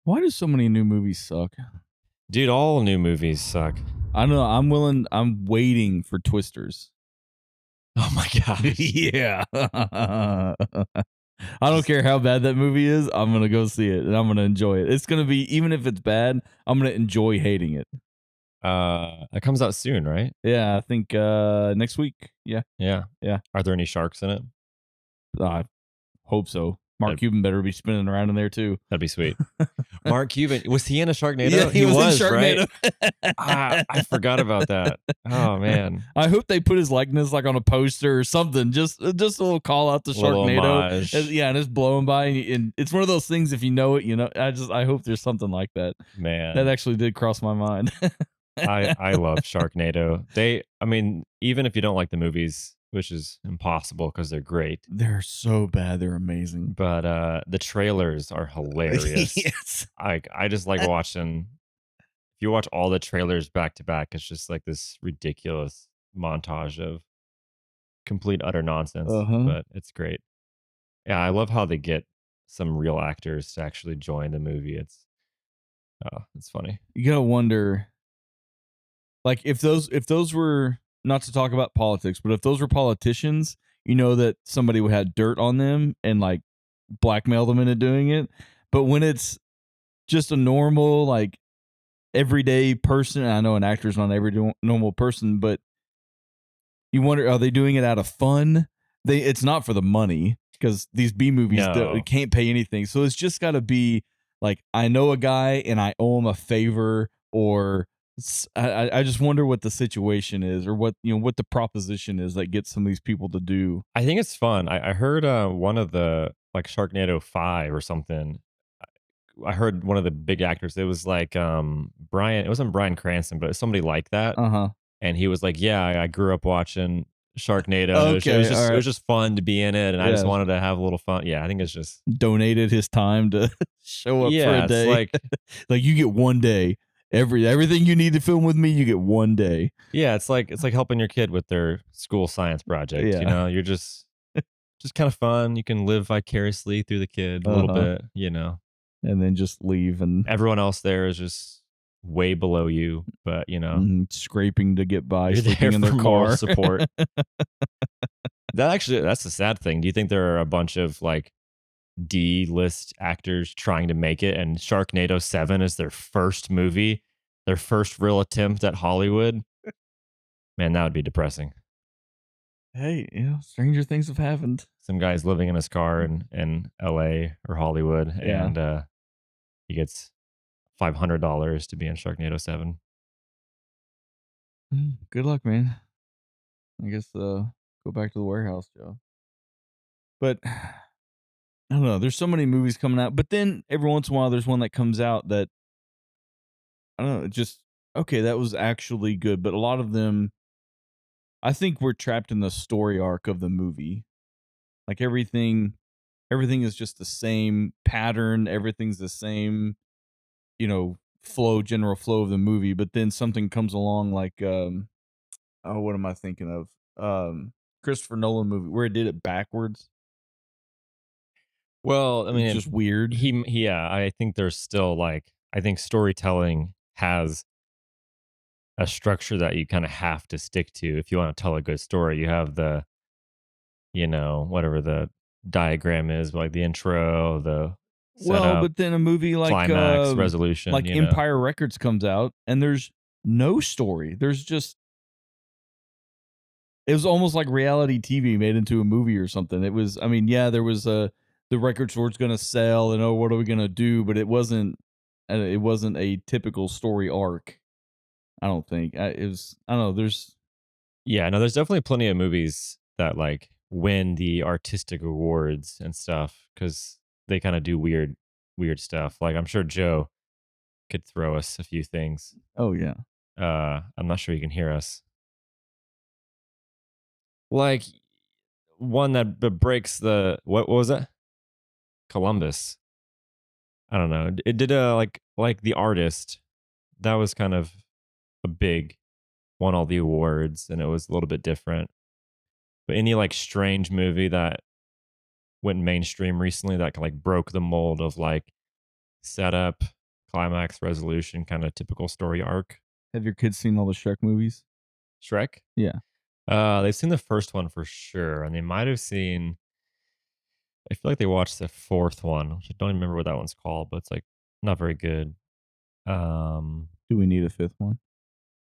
Why do so many new movies suck? Dude, all new movies suck. I don't know. I'm waiting for Twisters. Oh my gosh. Yeah. I don't Just- care how bad that movie is. I'm going to go see it and I'm going to enjoy it. It's going to be, even if it's bad, I'm going to enjoy hating it. it comes out soon, right? Yeah. I think next week. Yeah. Yeah. Yeah. Are there any sharks in it? I hope so. Mark That'd, Cuban better be spinning around in there too. that'd be sweet. Mark Cuban, was he in a Sharknado? Yeah, he was in right? Sharknado. I forgot about that. Oh man. I hope they put his likeness like on a poster or something. Just a little call out to Little Sharknado. homage. Yeah, and it's blowing by, and it's one of those things. If you know it, you know. I hope there's something like that. Man. That actually did cross my mind. I love Sharknado. I mean, even if you don't like the movies, which is impossible because they're great, They're so bad. They're amazing. but the trailers are hilarious. Yes. I just like watching. If you watch all the trailers back to back, it's just like this ridiculous montage of complete utter nonsense, Uh-huh. but it's great. Yeah, I love how they get some real actors to actually join the movie. It's funny. You gotta wonder, like, if those were, not to talk about politics, but if those were politicians, you know that somebody would have dirt on them and like blackmail them into doing it. But when it's just a normal, like, everyday person, and I know an actor's not every normal person, but you wonder, are they doing it out of fun? It's not for the money, because these B movies No. can't pay anything. So it's just got to be like, I know a guy and I owe him a favor, or I just wonder what the situation is, or what, what the proposition is that gets some of these people to do. I think it's fun. I heard one of the like Sharknado 5 or something. I heard one of the big actors. It was like Brian. It wasn't Bryan Cranston, but it was somebody like that. Uh-huh. And he was like, "Yeah, I grew up watching Sharknado. And Okay, it all was right. just fun to be in it, and I just Yeah. wanted to have a little fun." Yeah, I think it's just Donated his time to show up for a it's day. like like, you get one day. Everything you need to film with me, you get one day. it's like helping your kid with their school science project. Yeah. You know, you're just kind of fun. You can live vicariously through the kid a little bit. You know, And then just leave and everyone else there is just way below you, but you know, scraping to get by, you're there sleeping in their for moral car. support. That's the sad thing. Do you think there are a bunch of like D-list actors trying to make it, and Sharknado 7 is their first movie, their first real attempt at Hollywood? Man, that would be depressing. Hey, stranger things have happened. Some guy's living in his car in LA or Hollywood, Yeah. and he gets $500 to be in Sharknado 7. Good luck, man. I guess go back to the warehouse job. But I don't know. There's so many movies coming out, but then every once in a while, there's one that comes out that, I don't know, just okay, that was actually good. But a lot of them, I think we're trapped in the story arc of the movie. Like, everything is just the same pattern. Everything's the same, general flow of the movie. But then something comes along like, oh, what am I thinking of? Christopher Nolan movie where it did it backwards. Well, I mean, It's just weird. yeah, I think there's still like, I think storytelling has a structure that you kind of have to stick to if you want to tell a good story. You have the, whatever the diagram is, like the intro, the Well, setup, but then a movie climax, resolution, Empire Records comes out and there's no story. There's just, it was almost like reality TV made into a movie or something. It was, I mean, yeah, there was the record store's going to sell and, oh, what are we going to do? But it wasn't a typical story arc. I don't think it was. I don't know. Yeah, no, there's definitely plenty of movies that like win the artistic awards and stuff because they kind of do weird stuff. Like I'm sure Joe could throw us a few things. Oh yeah. I'm not sure you can hear us. Like one that breaks the what was it? Columbus. I don't know. It did a like The Artist. That was kind of a big, won all the awards, and it was a little bit different. But any like strange movie that went mainstream recently that like broke the mold of like setup, climax, resolution, kind of typical story arc. Have your kids seen all the Shrek movies? Shrek. Yeah. They've seen the first one for sure, and they might have seen. I feel like they watched the fourth one, which I don't even remember what that one's called, but it's like not very good. Um, Do we need a fifth one?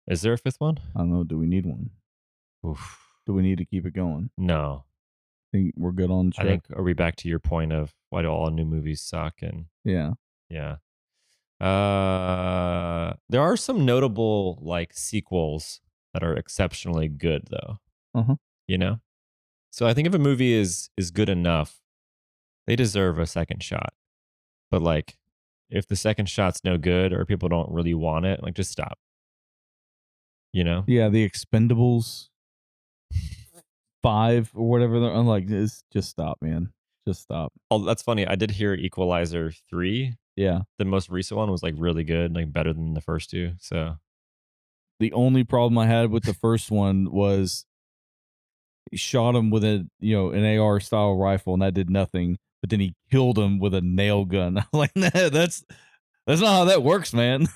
is there a fifth one? I don't know. Do we need one? Oof. Do we need to keep it going? No, Think we're good on I Shrek? think are we back to your point of why do all new movies suck? And Yeah. yeah, there are some notable like sequels that are exceptionally good, though. Uh-huh. You know, so I think if a movie is good enough, they deserve a second shot. But like, if the second shot's no good or people don't really want it, like just stop. You know? Yeah, The Expendables 5 or whatever. I'm like, just stop, man. Just stop. Oh, that's funny. I did hear Equalizer 3, Yeah. the most recent one was like really good, like better than the first two. So The only problem I had with the first one was he shot him with an AR style rifle and that did nothing. But then he killed him with a nail gun. I'm like, nah, that's not how that works, man.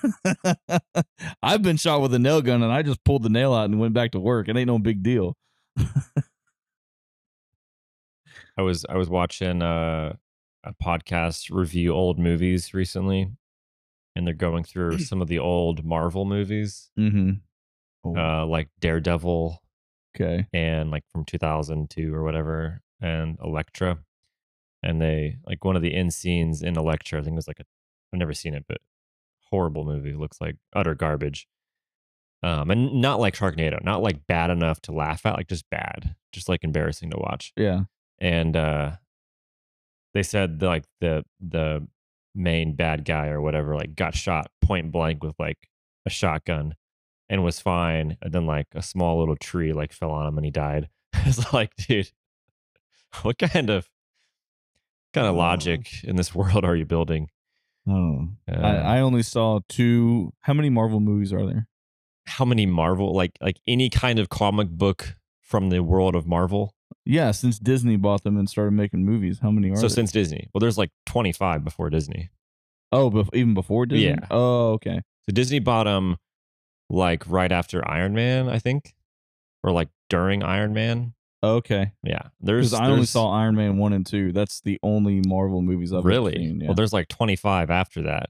I've been shot with a nail gun and I just pulled the nail out and went back to work. It ain't no big deal. I was watching a podcast review old movies recently, and they're going through some of the old Marvel movies, Mm-hmm. Oh, like Daredevil okay. and like from 2002 or whatever, and Elektra. And they like one of the end scenes in Elektra, I think it was like I've never seen it, but horrible movie. Looks like utter garbage. And not like Sharknado, not like bad enough to laugh at, like just bad, just like embarrassing to watch. Yeah. And they said like the main bad guy or whatever like got shot point blank with like a shotgun and was fine. And then like a small little tree like fell on him and he died. It's like, dude, what kind of Oh. logic in this world are you building? Oh. I, Uh, I only saw two. How many Marvel movies are there? how many Marvel like any kind of comic book from the world of Marvel? Yeah, since Disney bought them and started making movies, how many are So there? since Disney, well, there's like 25 before Disney. Oh, even before Disney? Yeah. Oh, okay. So Disney bought them like right after Iron Man, I think, or like during Iron Man. Okay. Yeah. Because There's I only there's saw Iron Man 1 and 2. That's the only Marvel movies I've ever really, seen. well, Yeah. there's like 25 after that,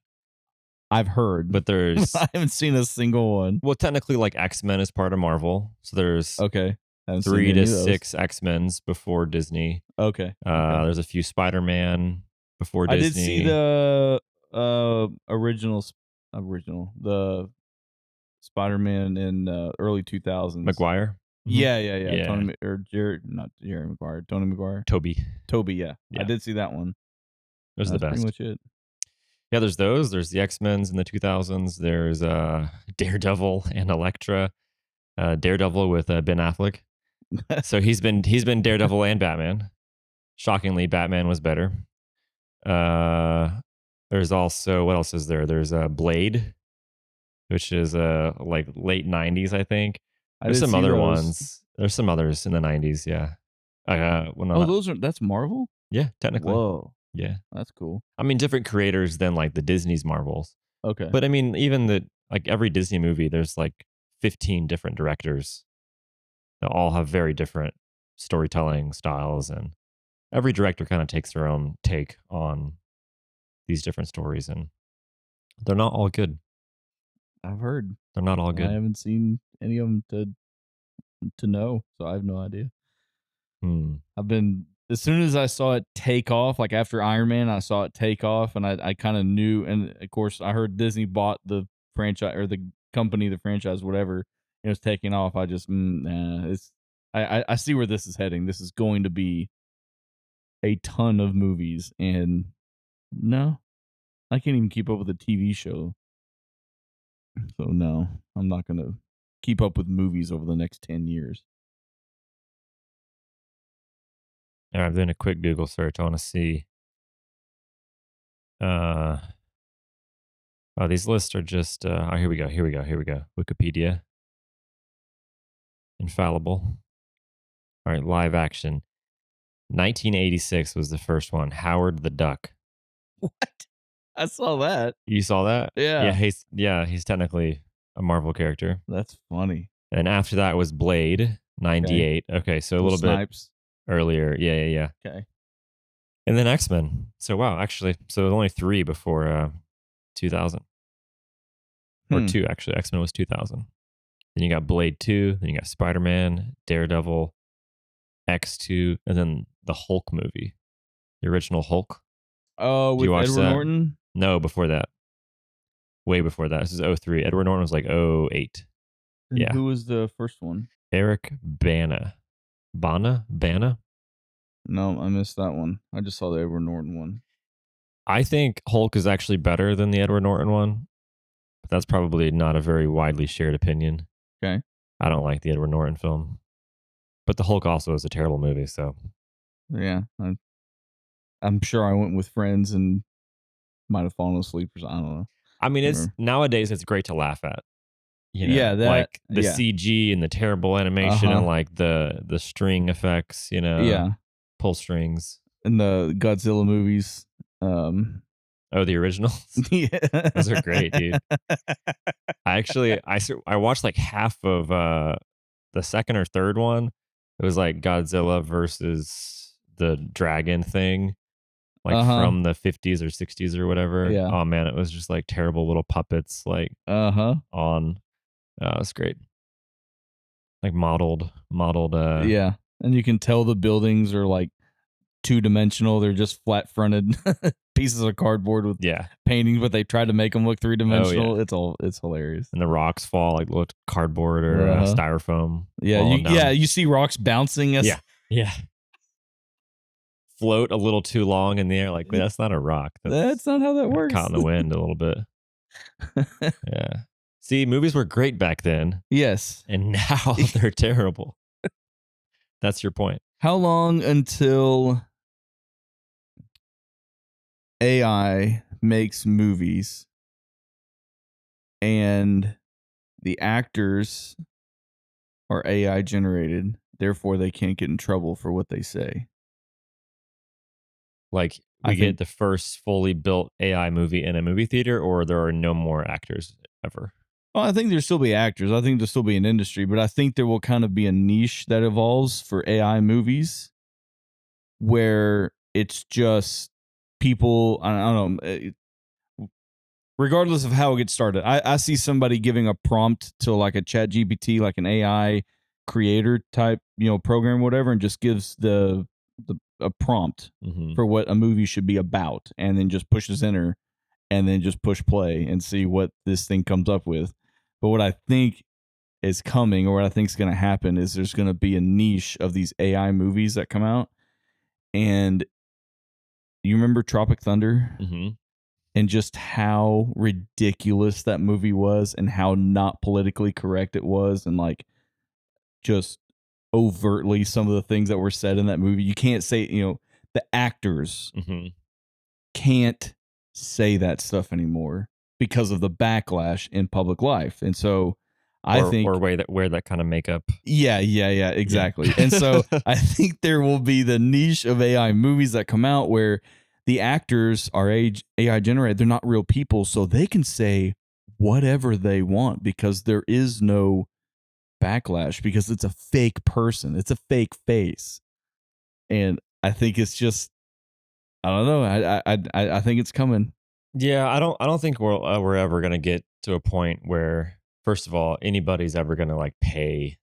I've heard. but I there's, haven't seen a single one. well, technically like X-Men is part of Marvel. So there's Okay. Haven't seen 3 any to of those. 6 X-Men's before Disney. Okay. Okay. There's a few Spider-Man before I did see Disney. the the Spider-Man in early 2000s. Maguire. Mhm. Yeah. Yeah. Not Jerry Maguire. Tony Maguire. Toby. Toby, yeah. I Yeah. did see that one. Those are the That's pretty best. much it. Yeah, there's those. There's the X-Men's in the 2000s. There's Daredevil and Elektra. Daredevil with Ben Affleck. So he's been Daredevil and Batman. Shockingly, Batman was better. Uh, there's also what else is there? There's Blade, which is like late 90s, I think. I There's did some see other those. ones. There's some others in the 90s. Yeah. Well, no, Oh, not that's Marvel? yeah, technically, Whoa. yeah. That's cool. I mean, different creators than like the Disney's Marvels. Okay. But I mean, even the like every Disney movie, there's like 15 different directors that all have very different storytelling styles, and every director kind of takes their own take on these different stories, and they're not all good. I've heard. They're not all I good. haven't seen any of them to know, so I have no idea. Hmm. I've been as soon as I saw it take off, like after Iron Man, I saw it take off, and I kind of knew. And of course, I heard Disney bought the franchise or the company, the franchise, whatever. It was taking off. I just, nah, it's. I see where this is heading. This is going to be a ton of movies, and no, I can't even keep up with a TV show. So no, I'm not gonna keep up with movies over the next 10 years. And I've done a quick Google search. I want to see. Uh, oh, these lists are just. Oh, here we go. Here we go. Here we go. Wikipedia, infallible. All right, live action. 1986 was the first one. Howard the Duck. What? I saw that. You saw that? Yeah, He's technically a Marvel character. that's funny. And after that was Blade, Okay, 98. Okay, so a with little bit Snipes. earlier. Yeah. Okay. And then X-Men. So wow, actually, so only 3 before 2000 or Hmm. 2 actually. X-Men was 2000. Then you got Blade 2, then you got Spider-Man, Daredevil, X2, and then the Hulk movie. The original Hulk. Oh, Do you with watch Edward that? Norton? No, before that. Way before that. This is '03. Edward Norton was like '08. And Yeah. who was the first one? Eric Bana. Bana? No, I missed that one. I just saw the Edward Norton one. I think Hulk is actually better than the Edward Norton one, but that's probably not a very widely shared opinion. Okay. I don't like the Edward Norton film, but the Hulk also is a terrible movie. So, Yeah. I'm sure I went with friends and might have fallen asleep or something. I don't know. I mean, Can't it's remember. nowadays it's great to laugh at, Yeah, that like the yeah. CG and the terrible animation Uh-huh. and like the string effects, Yeah. pull strings. And the Godzilla movies. Um Oh, the originals. yeah. Those are great, dude. I watched like half of the second or third one. It was like Godzilla versus the dragon thing, like Uh-huh. from the 50s or 60s or whatever. Yeah. Oh man, it was just like terrible little puppets like Uh-huh. on it's great. Like modeled Yeah. And you can tell the buildings are like two-dimensional. They're just flat-fronted pieces of cardboard with yeah. paintings, but they tried to make them look Oh yeah. three-dimensional. It's hilarious. And the rocks fall like little cardboard or Uh-huh. styrofoam Yeah, falling down. you see rocks bouncing as Yeah. Yeah. Float a little too long in the air like, "Wait, that's not a rock. that's That's not how that got caught works. in the wind a little bit." Yeah. See, movies were great back then, Yes. and now they're terrible. That's your point. How long until AI makes movies and the actors are AI generated, therefore they can't get in trouble for what they say? Like, I we get think the first fully built AI movie in a movie theater, or there are no more actors ever? well, I think there'll still be actors. I think there'll still be an industry, but I think there will kind of be a niche that evolves for AI movies where it's just people. I don't know. Regardless of how it gets started, I see somebody giving a prompt to like a chat GPT, like an AI creator type, program, whatever, and just gives the a prompt Mhm. for what a movie should be about, and then just pushes enter and then just push play and see what this thing comes up with. But what I think is coming, or what I think is going to happen, is there's going to be a niche of these AI movies that come out. And you remember Tropic Thunder Mhm. and just how ridiculous that movie was and how not politically correct it was, and like just overtly some of the things that were said in that movie. You can't say, the actors Mhm. can't say that stuff anymore because of the backlash in public life. And so I Or think, wear that kinda makeup. yeah, Yeah. exactly. And so I think there will be the niche of AI movies that come out where the actors are AI generated. They're not real people. So they can say whatever they want because there is no backlash because it's a fake person, it's a fake face. And I think it's just, I don't know. I think it's coming. Yeah, I don't think we're ever gonna get to a point where, first of all, anybody's ever gonna, like, pay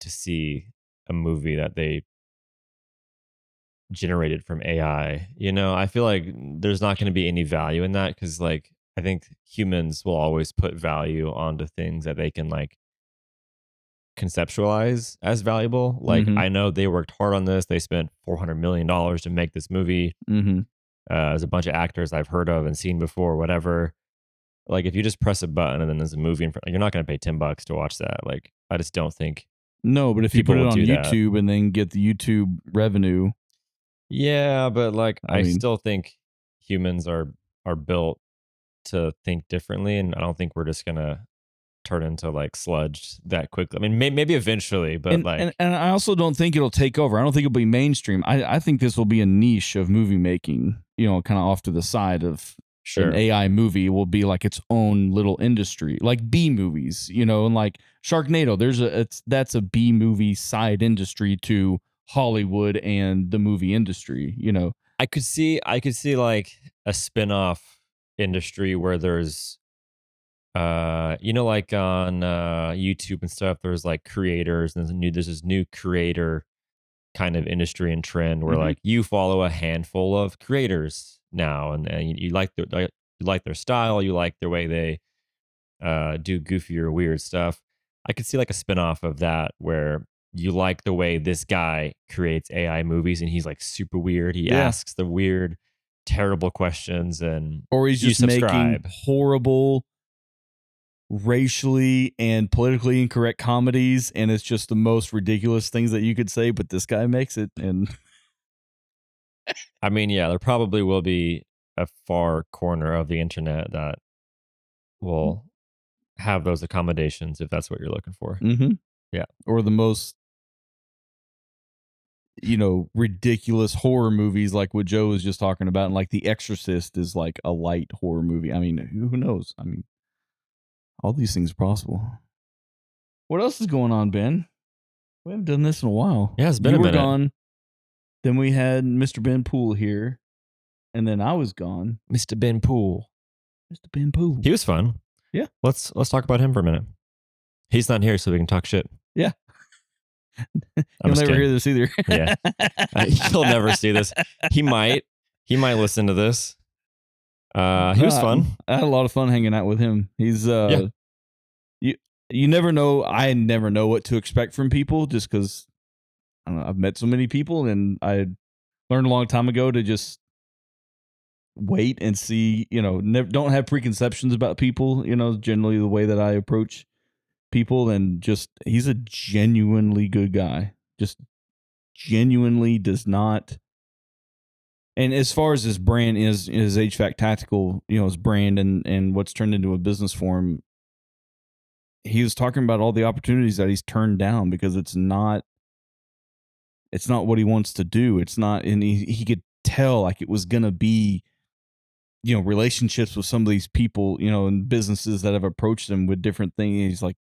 to see a movie that they generated from AI. I feel like there's not going to be any value in that because, like, I think humans will always put value onto things that they can like conceptualize as valuable. Like, Mm-hmm. I know they worked hard on this. They spent $400 million to make this movie. Mm-hmm. There's a bunch of actors I've heard of and seen before, whatever. Like, if you just press a button and then there's a movie in front, you're not going to pay $10 to watch that. Like, I just don't think No, but if you people put it will on do that. YouTube and then get the YouTube revenue, Yeah, but like I I mean, still think humans are built to think differently, and I don't think we're just gonna turn into like sludge that quickly. I mean, maybe eventually, but and like, and I also don't think it'll take over. I don't think it'll be mainstream. I think this will be a niche of movie making, kind of off to the side of. an Sure. AI movie will be like its own little industry, like B movies, you know, and like Sharknado. That's a B movie side industry to Hollywood and the movie industry, you know. I could see like a spin-off industry where there's like on YouTube and stuff, there's like creators and there's this new creator kind of industry and trend where Hmm. like you follow a handful of creators now and you like you like their style, you like the way they do goofy or weird stuff. I could see like a spin-off of that where you like the way this guy creates AI movies and he's like super weird. He Yeah. asks the weird, terrible questions and Or he's you just making subscribe. horrible racially and politically incorrect comedies, and it's just the most ridiculous things that you could say, but this guy makes it. And I mean, yeah, there probably will be a far corner of the internet that will have those accommodations if that's what you're looking for. hmm, Yeah. or the most, you know, ridiculous horror movies like what Joe was just talking about, and like The Exorcist is like a light horror movie. I mean, who knows? I mean, all these things are possible. What else is going on, Ben? We haven't done this in a while. Yeah, it's been You a were minute. gone, then we had Mr. Ben Poole here, and then I was gone. Mr. Ben Poole. Mr. Ben Poole. He was fun. Yeah. Let's talk about him for a minute. He's not here, so we can talk shit. Yeah. I'm He'll just never hear kidding. this either. Yeah, he'll never see this. He might. He might listen to this. He was No, fun. I had a lot of fun hanging out with him. He's Yeah, you you never know. I never know what to expect from people just because I don't know. I've met so many people, and I learned a long time ago to just wait and see. You know, don't have preconceptions about people. You know, generally the way that I approach people, and just he's a genuinely good guy. Just genuinely does not. And as far as his brand is his HVAC tactical, you know, his brand and what's turned into a business for him, he was talking about all the opportunities that he's turned down because it's not what he wants to do. It's not, and he could tell like it was gonna be, you know, relationships with some of these people, you know, and businesses that have approached him with different things. He's like,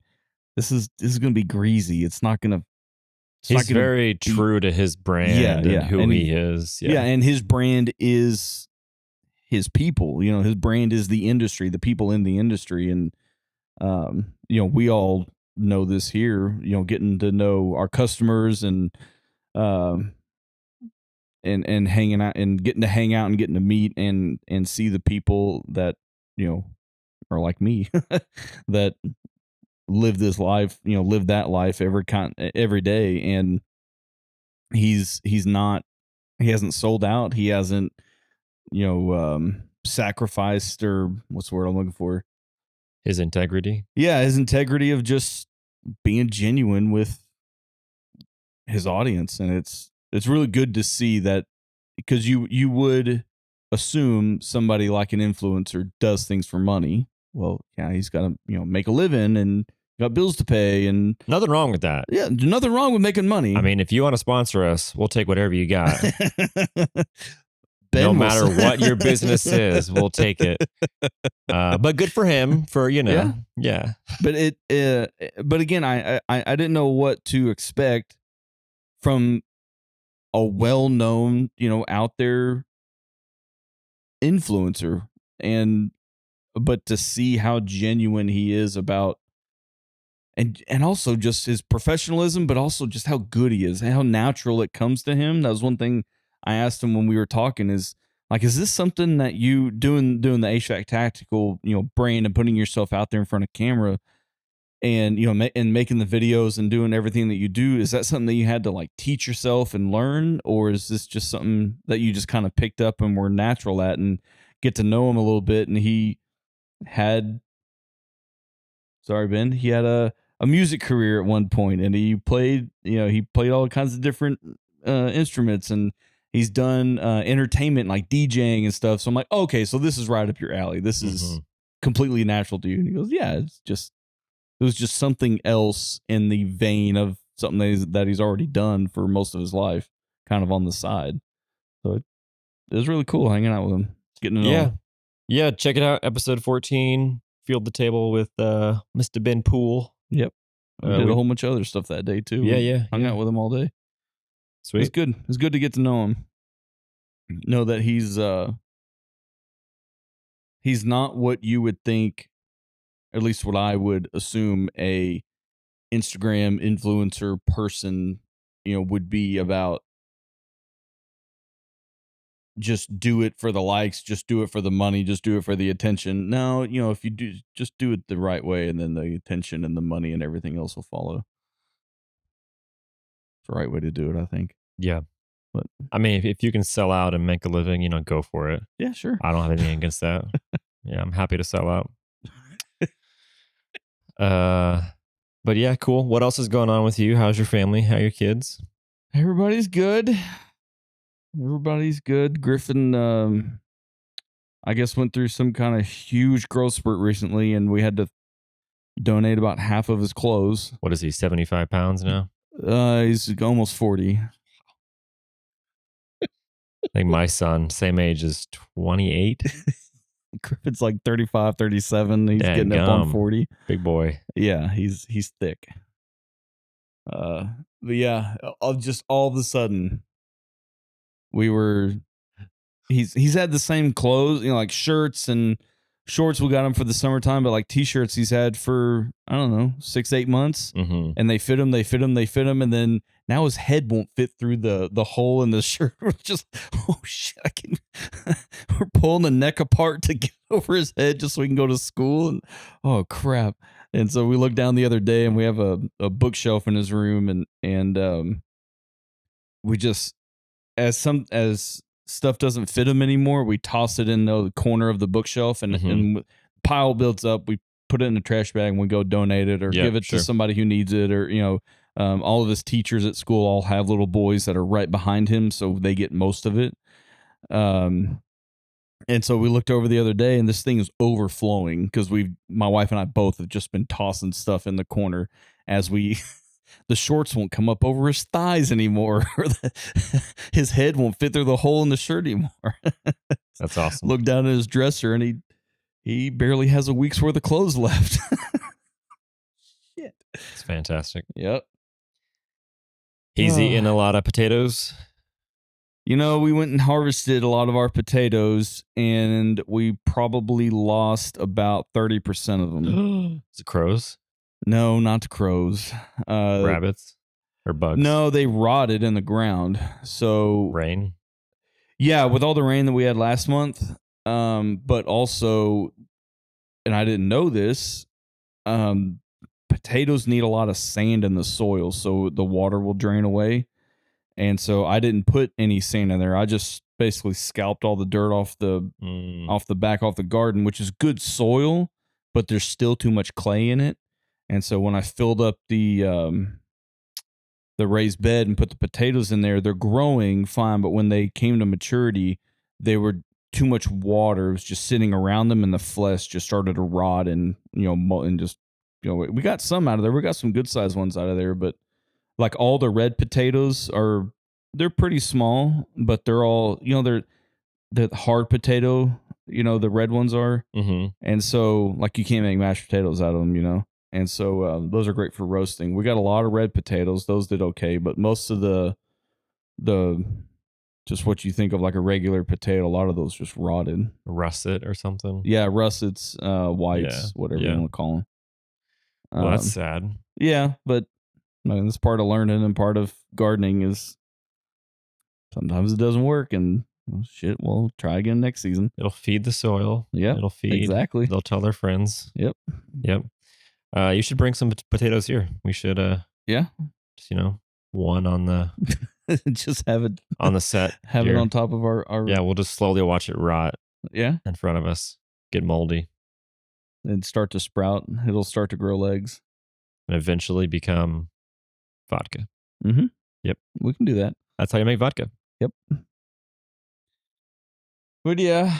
this is gonna be greasy. It's not he's gonna very be. true to his Yeah, brand and yeah, who he is. yeah, Yeah, and his brand is his people. You know, his brand is the industry, the people in the industry, and you know, we all know this here. You know, getting to know our customers um, and hanging out and getting to hang out and getting to meet and see the people that, you know, are like me that live this life, you know, live that life every day. And he's not, he hasn't sold out. He hasn't, you know, sacrificed, or what's the word I'm looking for? his integrity. Yeah, his integrity of just being genuine with his audience. And it's really good to see that, because you would assume somebody like an influencer does things for money. Well, yeah, he's got to, you know, make a living and got bills to pay, and Nothing wrong with that. yeah, nothing wrong with making I money. mean, if you want to sponsor us, we'll take whatever you got. No Ben will matter what your business is, we'll take it. But good for him for, yeah, yeah. but but again, I didn't know what to expect from a well-known, you know, out there influencer. And but to see how genuine he is about, and also just his professionalism, but also just how good he is, how natural it comes to him. That was one thing I asked him when we were talking, is like, is this something that you doing the HVAC tactical, you know, brand and putting yourself out there in front of camera, and, you know, and making the videos and doing everything that you do, is that something that you had to like teach yourself and learn, or is this just something that you just kind of picked up and were natural at, and get to know him a little bit? And he had, sorry, Ben, he had a music career at one point, and he played, you know, he played all kinds of different instruments, and he's done entertainment like DJing and stuff. So I'm like, okay, so this is right up your alley. This Hmm. is completely natural to you. And he goes, yeah, it was just something else in the vein of something that he's already done for most of his life, kind of on the side. So it was really cool hanging out with him, getting to know Yeah. him. Yeah, check it out. Episode 14, Field the Table with Mr. Ben Poole. Yep. We did a We whole bunch of other stuff that day too. Yeah, We yeah, hung yeah. out with him all day. It was Sweet. good. It was good to get to know him. Know that he's not what you would think, at least what I would assume a Instagram influencer person, would be about. Just do it for the likes, just do it for the money, just do it for the attention. No, if you do, just do it the right way, and then the attention and the money and everything else will follow. It's the right way to do it, I think. Yeah. But I mean, if you can sell out and make a living, go for it. yeah, sure. I don't have anything against that. Yeah, I'm happy to sell out. Uh, but yeah, cool. What else is going on with you? How's your family? How are your kids? Everybody's good. Everybody's good. Griffin, I guess, went through some kind of huge growth spurt recently, and we had to donate about half of his clothes. What is he, 75 pounds now? He's almost 40. I think my son, same age, is 28. Griffin's like 35, 37. He's getting up on Dadgum. 40. Big boy. Yeah, he's thick. But yeah, just all of a sudden, we were. He's had the same clothes, like shirts and shorts. We got him for the summertime, but like t-shirts he's had for I don't know 6-8 months, Mm-hmm. and they fit him, and then now his head won't fit through the hole in the shirt. We're just oh shit, I can. We're pulling the neck apart to get over his head just so we can go to school, and oh crap. And so we looked down the other day, and we have a bookshelf in his room, and we just as stuff doesn't fit him anymore, we toss it in the corner of the bookshelf, and Mm-hmm. and pile builds up. We put it in a trash bag, and we go donate it or Yeah, give it to sure. somebody who needs it, or all of his teachers at school all have little boys that are right behind him, so they get most of it. And so we looked over the other day, and this thing is overflowing because my wife and I both have just been tossing stuff in the corner as we. The shorts won't come up over his thighs anymore, or his head won't fit through the hole in the shirt anymore. That's awesome. Look down at his dresser, and he barely has a week's worth of clothes left. Shit. It's fantastic. Yep. He's eating a lot of potatoes. We went and harvested a lot of our potatoes, and we probably lost about 30% of them. Is it crows? No, not crows. Rabbits? Or bugs? No, they rotted in the ground. So Rain? yeah, with all the rain that we had last month, but also, and I didn't know this, potatoes need a lot of sand in the soil, so the water will drain away. And so I didn't put any sand in there. I just basically scalped all the dirt off the back off the garden, which is good soil, but there's still too much clay in it. And so when I filled up the raised bed and put the potatoes in there, they're growing fine. But when they came to maturity, they were too much water. It was just sitting around them, and the flesh just started to rot, and and just we got some out of there. We got some good sized ones out of there, but like all the red potatoes they're pretty small, but they're all they're the hard potato. The red ones are, Mm-hmm. and so like you can't make mashed potatoes out of them. And so those are great for roasting. We got a lot of red potatoes; those did okay, but most of the just what you think of like a regular potato, a lot of those just rotted. Russet or something? Yeah, russets, whites, Yeah, whatever you yeah. want to call them. Well, that's sad. Yeah, but I mean, that's part of learning, and part of gardening is sometimes it doesn't work, and well, shit, we'll try again next season. It'll feed the soil. Yep, It'll feed. exactly. They'll tell their friends. Yep. Yep. You should bring some potatoes here. We should Yeah. just one on the just have it on the set. have here. it on top of our Yeah, we'll just slowly watch it rot yeah, in front of us, get moldy, and start to sprout. It'll start to grow legs. and eventually become vodka. Mm-hmm. Yep. We can do that. That's how you make vodka. Yep. But yeah,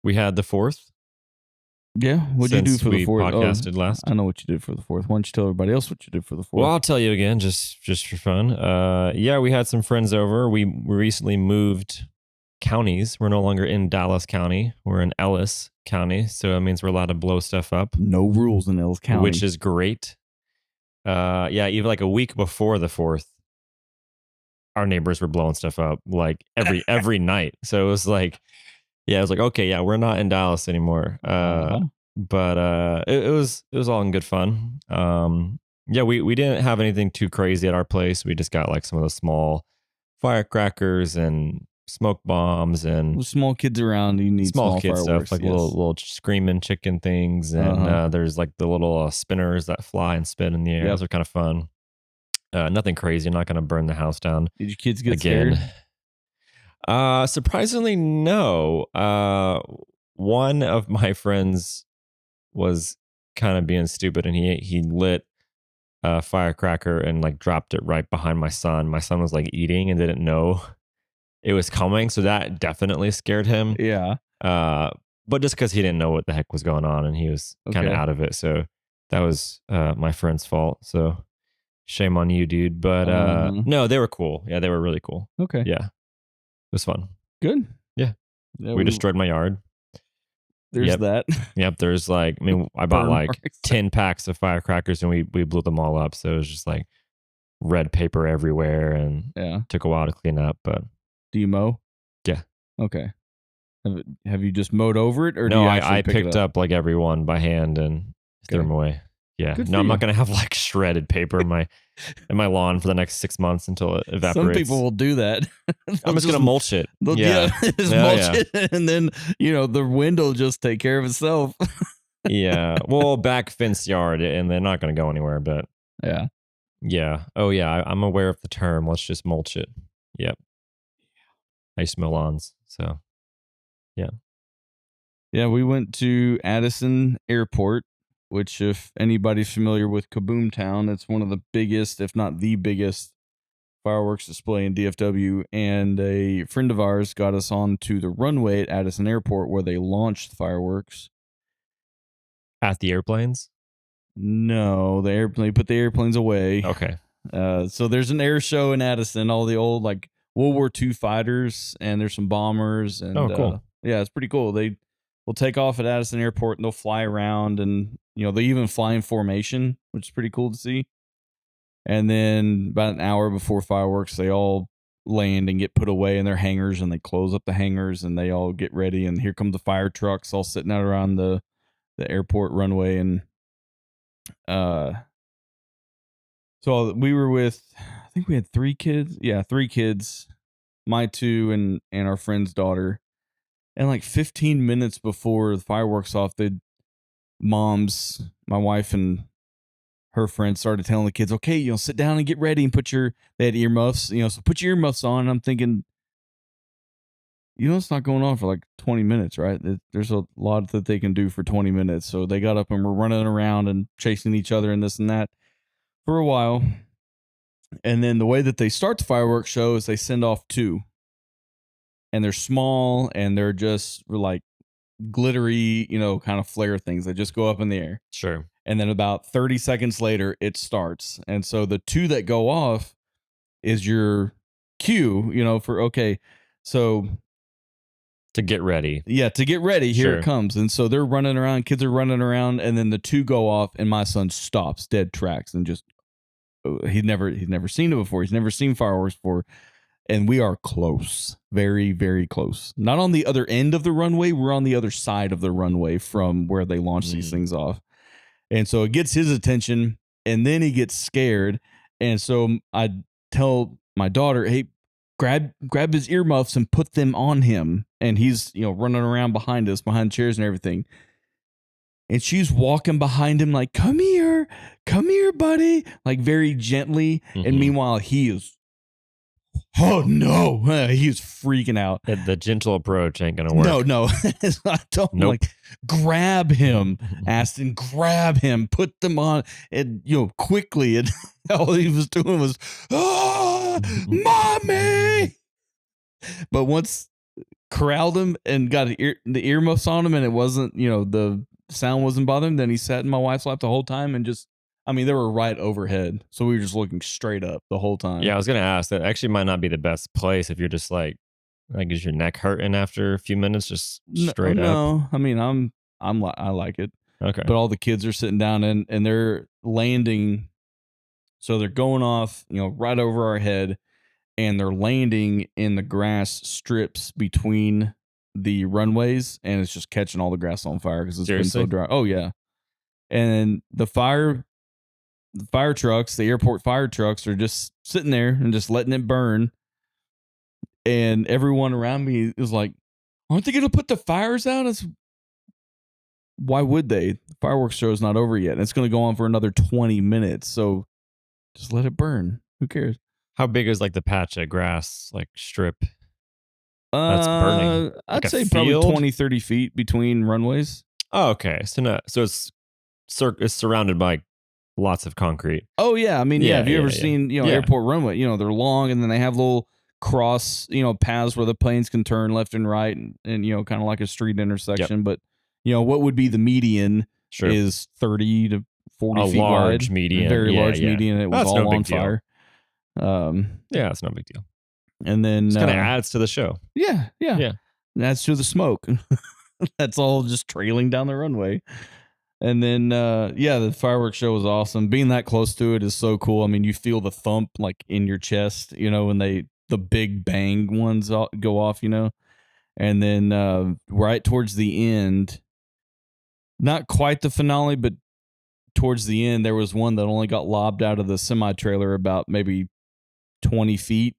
We had the 4th. yeah. What'd you do Since for the we 4th? podcasted last. I know what you did for the 4th. Why don't you tell everybody else what you did for the 4th? Well, I'll tell you again, just for fun. Yeah, we had some friends over. We recently moved counties. We're no longer in Dallas County. We're in Ellis County. So it means we're allowed to blow stuff up, No rules in Ellis which County. is great. Yeah, even like a week before the 4th, our neighbors were blowing stuff up like every night. So it was like, yeah, I was like, okay, yeah, we're not in Dallas anymore. Uh-huh. But it was all in good fun. Yeah, we didn't have anything too crazy at our place. We just got like some of those small firecrackers and smoke bombs and With small kids around, you need small small kid stuff, fireworks, like little yes. little screaming chicken things, and Uh-huh. there's like the little spinners that fly and spin in the air. Yep. Those are kind of fun. Nothing crazy. Not going to burn the house down Did your kids get again. scared? Surprisingly, no. One of my friends was kind of being stupid, and he lit a firecracker and like dropped it right behind my son. My son was like eating and didn't know it was coming, so that definitely scared him. Yeah. Uh, but just because he didn't know what the heck was going on and he was kind of Okay. out of it, so that was my friend's fault. So shame on you, dude. But Uh-huh. no, they were cool. Yeah, they were really cool. Okay. Yeah, it was fun. Good. Yeah, Yeah, we destroyed my yard. there's Yep. that. Yep, there's like, I mean, I bought Burn like marks. 10 packs of firecrackers and we blew them all up. So it was just like red paper everywhere and Yeah. took a while to clean up. But Do you mow? yeah. Okay. Have you just mowed over it, or do No, you I actually pick it picked up? up like every one by hand and threw Okay. them away. Yeah. Good No, for I'm not you. going to have like shredded paper in my lawn for the next 6 months until it Some people evaporates. will do that. I'm They'll just going just to mulch it. they'll yeah, Yeah. just Oh, mulch yeah. it, and then, the wind will just take care of itself. Yeah. Well, back fenced yard and they're not going to go anywhere. But Yeah. yeah. Oh, yeah. I'm aware of the term. Let's just mulch it. Yep. I used to mow lawns. So yeah. Yeah, we went to Addison Airport, which, if anybody's familiar with Kaboom Town, it's one of the biggest, if not the biggest, fireworks display in DFW. And a friend of ours got us onto the runway at Addison Airport where they launched fireworks. At the airplanes? No, the airplane put the airplanes away. Okay. So there's an air show in Addison, all the old like World War II fighters, and there's some bombers, Oh, and cool. yeah, it's pretty cool. They will take off at Addison Airport and they'll fly around, and they even fly in formation, which is pretty cool to see. And then about an hour before fireworks, they all land and get put away in their hangars, and they close up the hangars, and they all get ready. And here come the fire trucks all sitting out around the airport runway, and uh so we were with, I think we had 3 kids. Yeah, 3 kids, my 2 and our friend's daughter. And like 15 minutes before the fireworks off, the moms, my wife and her friend started telling the kids, "Okay, sit down and get ready and put your," they had earmuffs, so put your earmuffs on. And I'm thinking, it's not going on for like 20 minutes, right? There's a lot that they can do for 20 minutes. So they got up and were running around and chasing each other and this and that for a while. And then the way that they start the fireworks show is they send off 2, and they're small and they're just like glittery, kind of flare things. They just go up in the air. Sure. And then about 30 seconds later, it starts. And so the 2 that go off is your cue, for, okay, so To get ready. yeah, to get ready, here it Sure. comes. And so they're running around, kids are running around, and then the 2 go off, and my son stops dead tracks and just, he's never seen it before. He's never seen fireworks before. And we are close, very, very close. Not on the other end of the runway. We're on the other side of the runway from where they launch these Mm. things off. And so it gets his attention, and then he gets scared. And so I tell my daughter, "Hey, grab his earmuffs and put them on him." And he's, running around behind us, behind chairs and everything. And she's walking behind him like, come here, buddy," like very gently. And Mhm. meanwhile, he is, "Oh no," he was freaking out. The gentle approach ain't gonna No, work. no. I told him, Nope. like, grab him, Aston, grab him, put them on, and quickly. And all he was doing was, "Ah, mommy." But once corralled him and got the earmuffs on him, and it wasn't, the sound wasn't bothering him, then he sat in my wife's lap the whole time and just, I mean, they were right overhead, so we were just looking straight up the whole time. Yeah, I was gonna ask. That actually might not be the best place if you're just like Like, is your neck hurting after a few minutes? Just No, straight up. no. I mean, I like it, Okay. but all the kids are sitting down and they're landing. So they're going off, right over our head, and they're landing in the grass strips between the runways, and it's just catching all the grass on fire because it's been so Seriously? dry. Oh yeah, and the fire trucks, the airport fire trucks, are just sitting there and just letting it burn. And everyone around me is like, "Aren't they going to put the fires out?" It's, why would they? The fireworks show is not over yet, and it's going to go on for another 20 minutes. So just let it burn. Who cares? How big is like the patch of grass, like strip that's burning? Like I'd a say probably field? 20-30 feet between runways. Oh, okay. So no, so it's surrounded by lots of concrete. Oh yeah, I mean, yeah. Yeah, Have you yeah, ever yeah. seen Yeah. airport runway? They're long, and then they have little cross paths where the planes can turn left and right, and kind of like a street Yep. intersection. But what would be the median Sure. is 30 to 40 A feet wide, large a median. very Yeah, large yeah. median. And it was That's no all on big deal. fire. Um, Yeah, it's no big deal. and then Just kind of adds to the show. yeah, yeah, Yeah. that's to the smoke. That's all just trailing down the runway. And then, yeah, the fireworks show was awesome. Being that close to it is so cool. I mean, you feel the thump like in your chest, when the big bang ones go off. And then right towards the end, not quite the finale, but towards the end, there was one that only got lobbed out of the semi trailer about maybe 20 feet,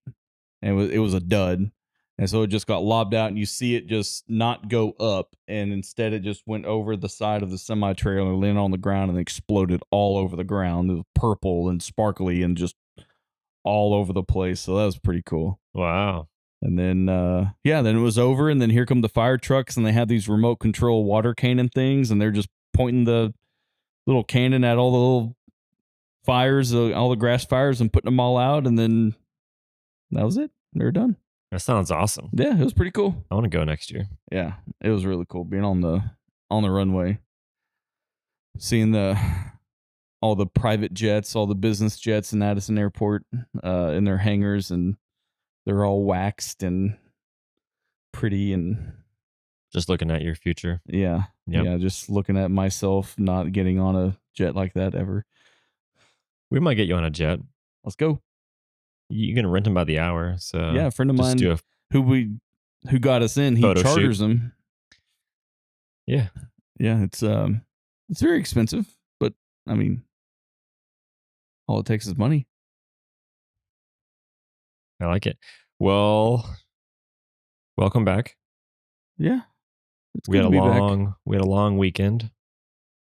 and it was a dud. And so it just got lobbed out, and you see it just not go up, and instead it just went over the side of the semi trailer, landed on the ground, and exploded all over the ground. It was purple and sparkly and just all over the place. So that was pretty cool. Wow. And then, yeah, then it was over, and then here come the fire trucks, and they had these remote control water cannon things, and they're just pointing the little cannon at all the little fires, all the grass fires, and putting them all out, and then that was it. They were done. That sounds awesome. Yeah, it was pretty cool. I want to go next year. Yeah, it was really cool being on the runway, seeing all the private jets, all the business jets in Addison Airport, in their hangars, and they're all waxed and pretty, and Just looking at your future. yeah, Yep. yeah. Just looking at myself not getting on a jet like that ever. We might get you on a jet. Let's go. You can rent them by the hour. So Yeah, a friend of just do mine a who got us in, he photo shoot. charters them. Yeah. Yeah, it's very expensive, but I mean, all it takes is money. I like it. Well, welcome back. Yeah, it's We good had to a be back. long weekend.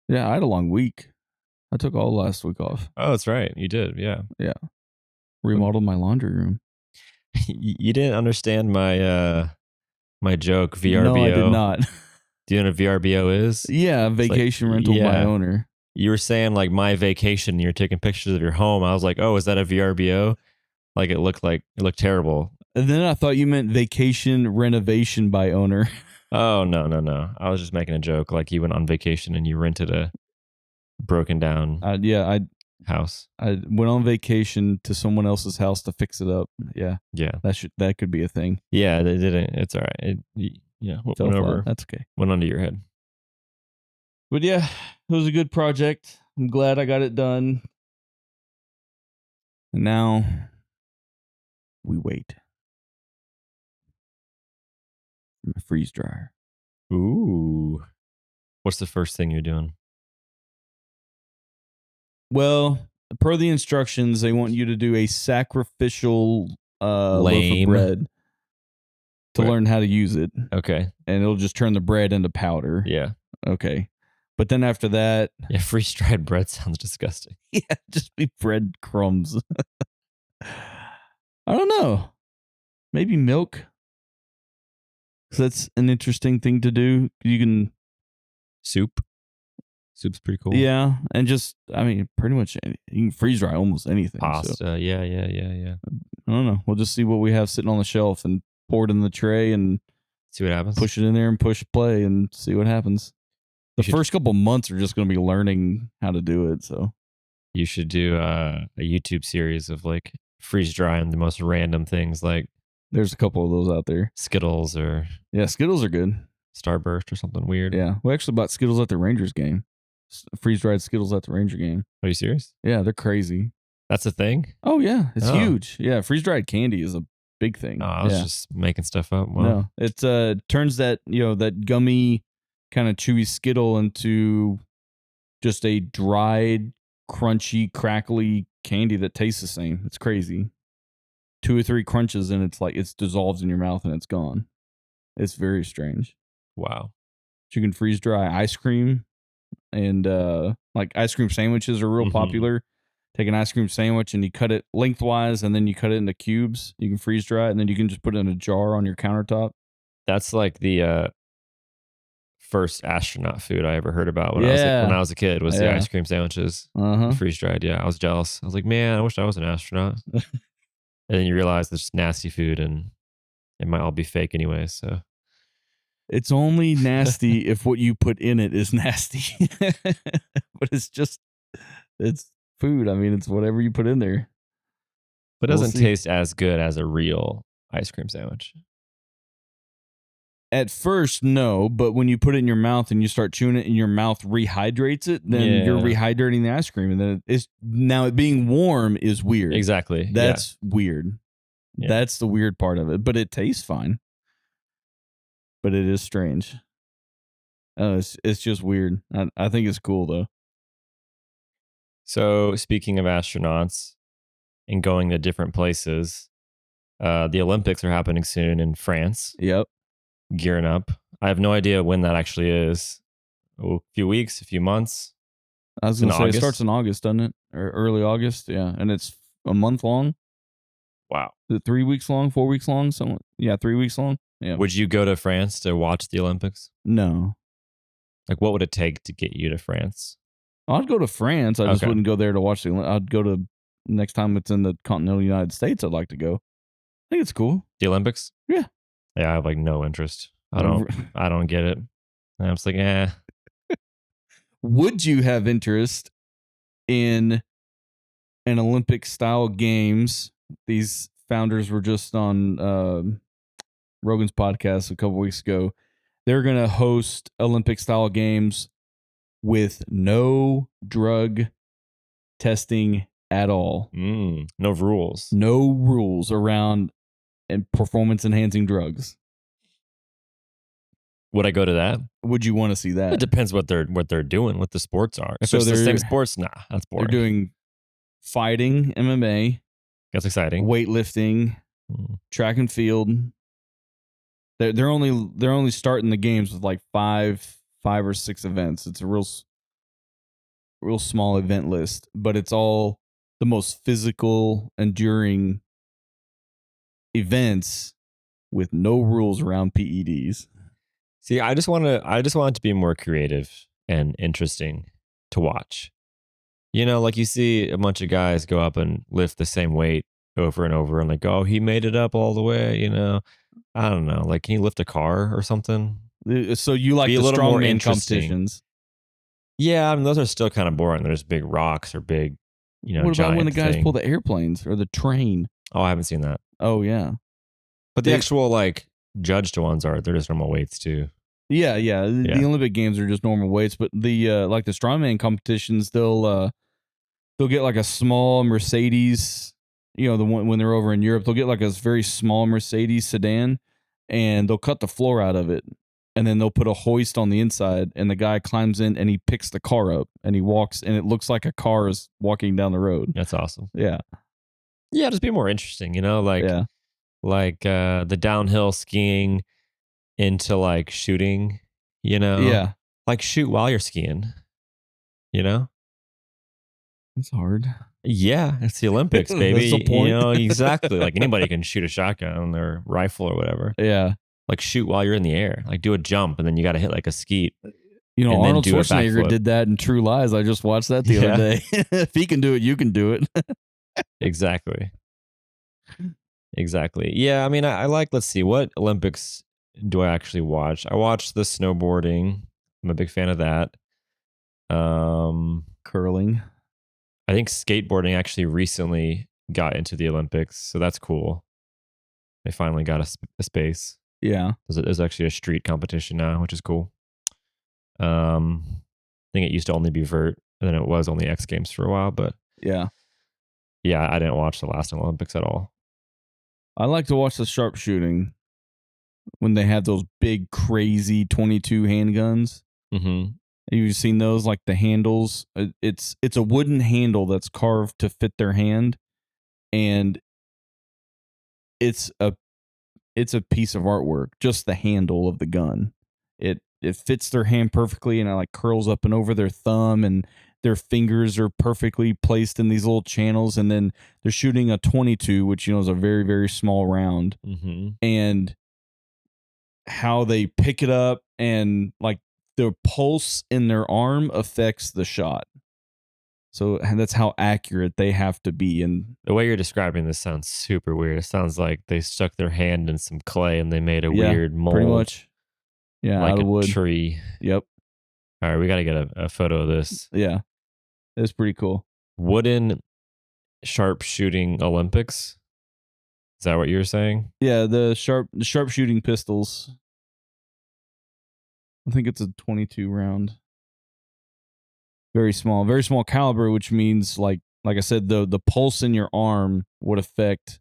Yeah, I had a long week. I took all last week off. Oh, that's right. You did. Yeah. Yeah, remodeled my laundry room. You didn't understand my joke VRBO. No, I did not. Do you know what a VRBO is? Yeah, vacation rental by owner. You were saying like my vacation. You're taking pictures of your home. I was like, oh, is that a VRBO? Like it looked terrible. And then I thought you meant vacation renovation by owner. Oh no. I was just making a joke. Like you went on vacation and you rented a broken down Yeah, house. I went on vacation to someone else's house to fix it up. Yeah, Yeah. that could be a thing. Yeah, they didn't. It's all right. Fell Went flat. over. That's okay. Went under your head. But yeah, it was a good project. I'm glad I got it done. And now we wait for my freeze dryer. Ooh. What's the first thing you're doing? Well, per the instructions, they want you to do a sacrificial loaf of Lame. bread to Where- learn how to use it, Okay. and it'll just turn the bread into powder. Yeah. Okay. But then after that, Yeah. Freeze dried bread sounds disgusting. yeah, just be bread crumbs. I don't know. Maybe milk. 'Cause that's an interesting thing to do. You can, Soup. Soup's pretty cool. yeah, and just, I mean, pretty much you can freeze dry almost anything. Pasta. So Yeah. I don't know. We'll just see what we have sitting on the shelf and pour it in the tray and See what happens. push it in there and push play and see what happens. The You should- first couple months are just going to be learning how to do it. So You should do a YouTube series of like freeze drying the most random things, like There's a couple of those out there. Skittles or Yeah, Skittles are good. Starburst or something weird. Yeah, we actually bought Skittles at the Rangers game. Freeze dried Skittles at the Ranger game. Are you serious? Yeah, they're crazy. That's a thing? Oh yeah, it's Oh. huge. Yeah, freeze dried candy is a big Oh, thing. I was Yeah, just making stuff up. Well, no, it turns that that gummy kind of chewy Skittle into just a dried, crunchy, crackly candy that tastes the same. It's crazy. 2 or 3 crunches and it's like it's dissolves in your mouth and it's gone. It's very strange. wow. You can freeze dry ice cream and like ice cream sandwiches are real Mhm. popular. Take an ice cream sandwich and you cut it lengthwise and then you cut it into cubes. You can freeze dry it and then you can just put it in a jar on your countertop. That's like the first astronaut food I ever heard about when Yeah. I was a kid was the Yeah. ice cream sandwiches, Uh-huh. freeze dried. Yeah, I was jealous. I was like, man, I wish I was an astronaut. And then you realize it's nasty food and it might all be fake anyway. So It's only nasty if what you put in it is nasty. But it's food. I mean, it's whatever you put in there. but it We'll doesn't see. taste as good as a real ice cream sandwich. At first, no, but when you put it in your mouth and you start chewing it and your mouth rehydrates it, then you're Yeah, rehydrating the ice cream. And then it's now it being warm is weird. exactly. Yeah, That's weird. yeah. That's the weird part of it. But it tastes fine. But it is strange. It's just weird. I think it's cool though. So speaking of astronauts and going to different places, the Olympics are happening soon in France. Yep. Gearing up. I have no idea when that actually is. A few weeks, a few months. I was It's in gonna say it starts August. in August, doesn't it? Or early August, yeah. And it's a month long. Wow. Is it 3 weeks long, 4 weeks long? Somewhat. Yeah, 3 weeks long. Yeah. Would you go to France to watch the Olympics? No. Like, what would it take to get you to France? I'd go to France. I just Okay. wouldn't go there to watch I'd go to next time it's in the continental United States. I'd like to go. I think it's cool. The Olympics? Yeah. Yeah, I have like no interest. Uh, I don't get it. And I'm just like, eh. Would you have interest in an Olympic style games? These founders were just on Rogan's podcast a couple weeks ago. They're going to host Olympic style games with no drug testing at all. No rules. No rules around and performance enhancing drugs. Would I go to that? Would you want to see It that? depends what they're doing, what the sports are. If So it's the same sports, nah, that's they're boring. doing fighting, MMA, That's exciting. weightlifting, Mm. track and field. They're only starting the games with like five or six events. It's a real small event list, but it's all the most physical, enduring events with no rules around PEDs. See, I just want it to be more creative and interesting to watch. You know, like you see a bunch of guys go up and lift the same weight over and over and like, oh, he made it up all the way, you know. I don't know. Like, can you lift a car or something? So you like Be a the little more strongman interesting. competitions? Yeah, I mean, those are still kind of boring. There's big rocks or big, What about when the giant guys pull thing. the airplanes or the train? Oh, I haven't seen that. Oh yeah, But the they actual like judged ones they're just normal weights too. yeah. The Yeah, Olympic games are just normal weights, but the like the strongman competitions, they'll get like a small Mercedes. The one when they're over in Europe, they'll get like a very small Mercedes sedan, and they'll cut the floor out of it, and then they'll put a hoist on the inside, and the guy climbs in and he picks the car up, and he walks, and it looks like a car is walking down the road. that's awesome. Yeah, Yeah, just be more interesting, yeah, the downhill skiing into like shooting, you know, yeah. like shoot while you're skiing, you know? It's hard. Yeah, it's the Olympics, That's the baby. point. Exactly. Like anybody can shoot a shotgun or rifle or whatever. Yeah. Like shoot while you're in the air. Like do a jump and then you got to hit like a skeet and then Arnold do a Schwarzenegger backflip. did that in True Lies. I just watched that the other Yeah, day. If he can do it, you can do it. exactly. Exactly. Yeah, I mean, I like, let's see, what Olympics do I actually watch? I watch the snowboarding. I'm a big fan of that. Um, Curling. I think skateboarding actually recently got into the Olympics, so that's cool. They finally got a space. Yeah. There's actually a street competition now, which is cool. I think it used to only be vert, and then it was only X Games for a while. But Yeah. yeah, I didn't watch the last Olympics at all. I like to watch the sharpshooting when they have those big, crazy 22 handguns. Hmm. Have you seen those? Like the handles. It's a wooden handle that's carved to fit their hand, and it's a it's a piece of artwork. Just the handle of the gun. It fits their hand perfectly, and it like curls up and over their thumb, and their fingers are perfectly placed in these little channels. And then they're shooting a 22, which is a very very small round, Hmm. and how they pick it up and like the pulse in their arm affects the shot. So and that's how accurate they have to be. And The way you're describing this sounds super weird. It sounds like they stuck their hand in some clay and they made a yeah, weird pretty mold, much. Yeah, like out a of wood. tree. Yep. All right, we got to get a photo of this. Yeah, it's pretty cool. Wooden sharpshooting Olympics. Is that what you're saying? Yeah, the sharpshooting pistols. I think it's a 22 round. Very small caliber, which means like I said, the pulse in your arm would affect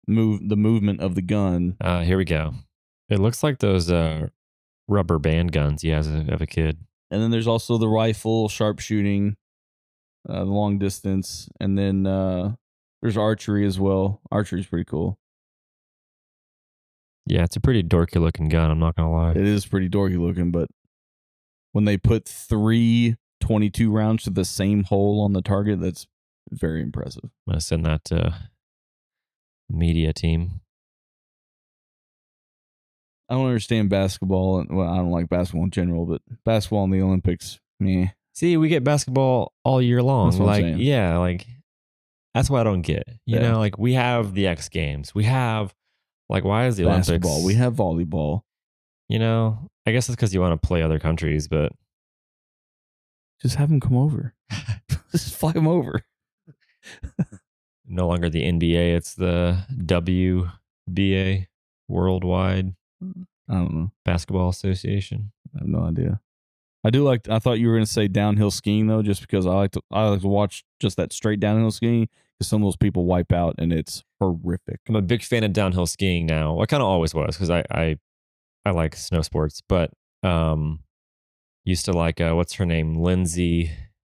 the movement of the gun. Here we go. It looks like those rubber band guns you had as a kid. And then there's also the rifle sharpshooting, the long distance, and then there's archery as well. Archery's pretty cool. Yeah, it's a pretty dorky looking gun. I'm not gonna lie. It is pretty dorky looking, but when they put 3 22 rounds to the same hole on the target, that's very impressive. I'm gonna send that to media team. I don't understand basketball. Well, I don't like basketball in general, but basketball in the Olympics, meh. See, we get basketball all year long. That's what I'm Like, saying. yeah, like that's what I don't get. Yeah. Like we have the X Games. We have like why is the Basketball. We Olympics? have volleyball. I guess it's because you want to play other countries, but Just have them come over. Just fly them over. no longer the NBA. It's the WBA, Worldwide I don't know. Basketball Association. I have no idea. I thought you were going to say downhill skiing though, just because I like to watch just that straight downhill skiing because some of those people wipe out and it's horrific. I'm a big fan of downhill skiing now. I kind of always was because I like snow sports, but used to like what's her name? Lindsay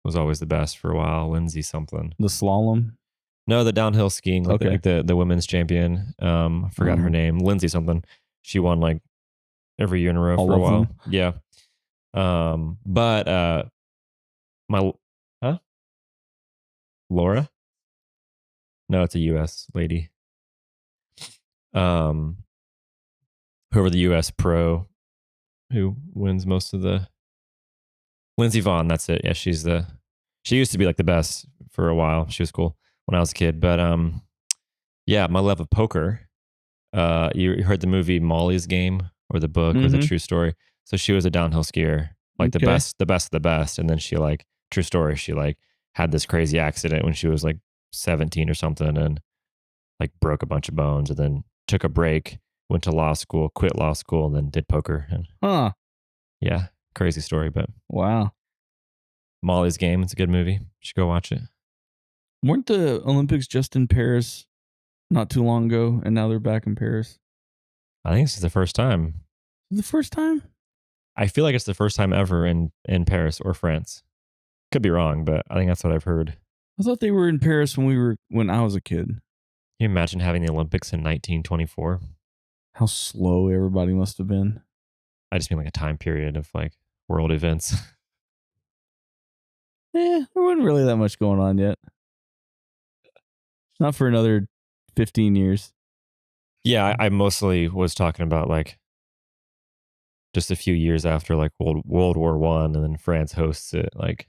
was always the best for a while. Lindsay something. The slalom. No, the downhill skiing, like Okay. the women's champion. I forgot her name. Lindsay something. She won like every year in a row All for a of while. them? Yeah. But my huh? Laura? No, it's a US lady. Um Whoever the US pro who wins most of the Lindsey Vaughn, that's it. Yeah, she used to be like the best for a while. She was cool when I was a kid. But yeah, my love of poker. You heard the movie Molly's Game or the book or the Mm-hmm. true story. So she was a downhill skier, like Okay. the best of the best. And then she like true story, she like had this crazy accident when she was like 17 or something and like broke a bunch of bones and then took a break, went to law school, quit law school, and then did poker. And Huh. yeah, crazy story, but Wow. Molly's Game. It's a good movie. You should go watch it. Weren't the Olympics just in Paris not too long ago, and now they're back in Paris? I think this is the first time. The first time? I feel like it's the first time ever in Paris or France. Could be wrong, but I think that's what I've heard. I thought they were in Paris when I was a kid. Can you imagine having the Olympics in 1924? How slow everybody must have been. I just mean like a time period of like world events. There wasn't really that much going on yet. Not for another 15 years. Yeah, I mostly was talking about like just a few years after like World War One, and then France hosts it. Like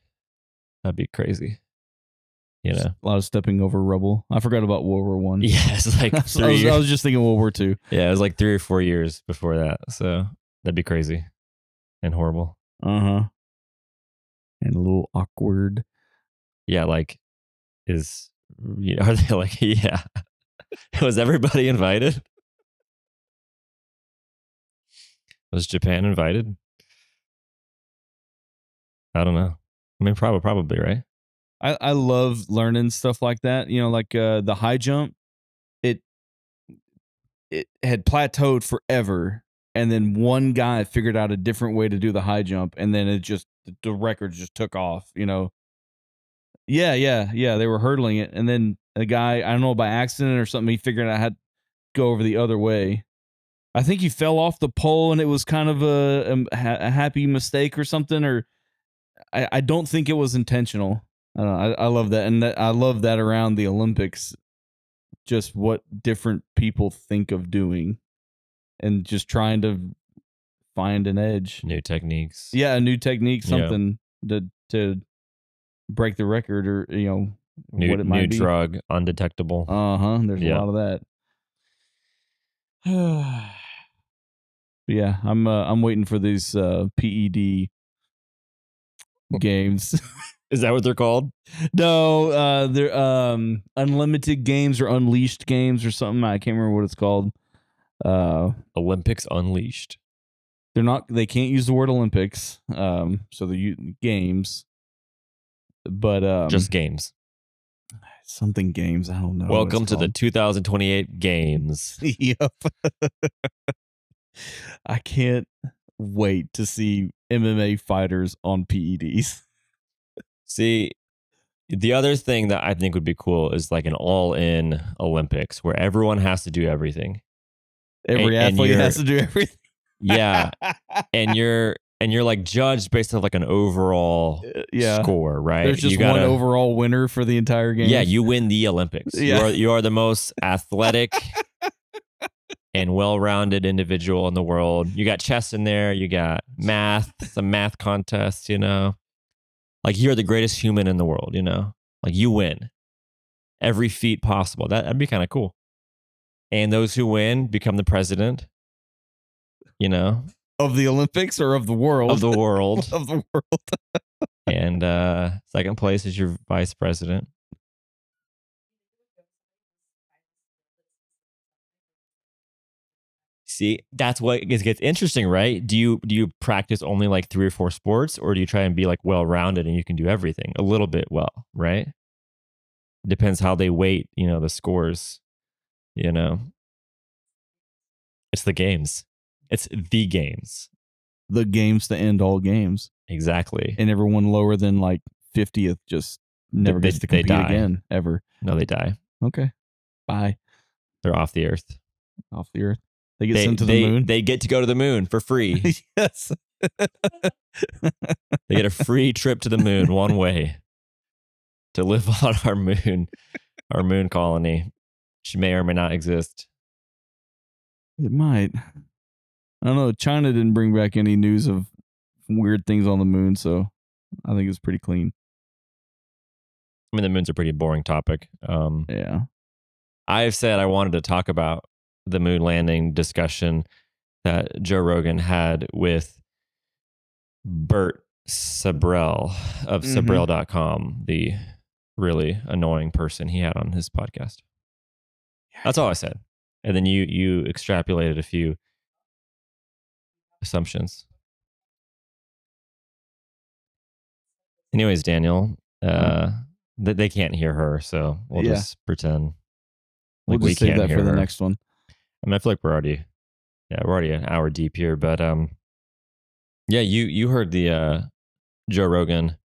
that'd be crazy. Just a lot of stepping over rubble. I forgot about World War One. Yeah, it's like I was just thinking World War Two. Yeah, it was like 3 or 4 years before that. So that'd be crazy and horrible. Uh-huh. And a little awkward. Yeah, like are they like yeah. Was everybody invited? Was Japan invited? I don't know. I mean, probably, right? I love learning stuff like that. You know, like the high jump. It it had plateaued forever, and then one guy figured out a different way to do the high jump, and then it just the record just took off. You know, yeah, yeah, yeah. They were hurdling it, and then a guy, I don't know, by accident or something, he figured out how to go over the other way. I think he fell off the pole, and it was kind of a happy mistake or something. Or I don't think it was intentional. I don't know. I love that, and I love that around the Olympics. Just what different people think of doing, and just trying to find an edge. New techniques. Yeah, a new technique, Yeah. something to break the record, or New what it new might be. drug, undetectable. There's a Yeah. lot of that. Yeah, I'm waiting for these PED games. Is that what they're called? No, they're unlimited games or unleashed games or something. I can't remember what it's called. Olympics Unleashed. They're not. They can't use the word Olympics. So the games, but Just games. something games. I don't know. what Welcome it's to the called. 2028 games. Yep. I can't wait to see MMA fighters on PEDs. See, the other thing that I think would be cool is like an all-in Olympics where everyone has to do everything. Every And athlete you're has to do everything. yeah, and you're like judged based on like an overall Yeah. score, right? There's just You gotta, one overall winner for the entire game. yeah, you win the Olympics. Yeah. You are the most athletic and well-rounded individual in the world. You got chess in there, you got math, some math contests, you know. Like you're the greatest human in the world, you know. Like you win every feat possible. That'd be kind of cool. And those who win become the president, you know, Of the Olympics or of the world? of the world. Of the world. And second place is your vice president. See, that's what gets interesting, right? Do you practice only like 3 or 4 sports, or do you try and be like well rounded and you can do everything a little bit well, right? Depends how they weight, you know, the scores. You know, it's the games. It's the games. The games to end all games. Exactly. And everyone lower than like 50th just never gets to They compete die. again, ever. No, they die. Okay. Bye. They're off the earth. Off the earth. They get sent to the moon. They get to go to the moon for free. Yes. They get a free trip to the moon one way to live on our moon colony, which may or may not exist. It might. I don't know. China didn't bring back any news of weird things on the moon, so I think it's pretty clean. I mean, the moon's a pretty boring topic. Yeah. I've said I wanted to talk about the moon landing discussion that Joe Rogan had with Bert Sabrell of Sabrell.com, the really annoying person he had on his podcast. That's all I said. And then you extrapolated a few assumptions. Anyways, Daniel, they can't hear her, so we'll just pretend We'll like we just save can't that hear for the her. next one. I mean, I feel like we're already an hour deep here, but yeah, you heard the Joe Rogan.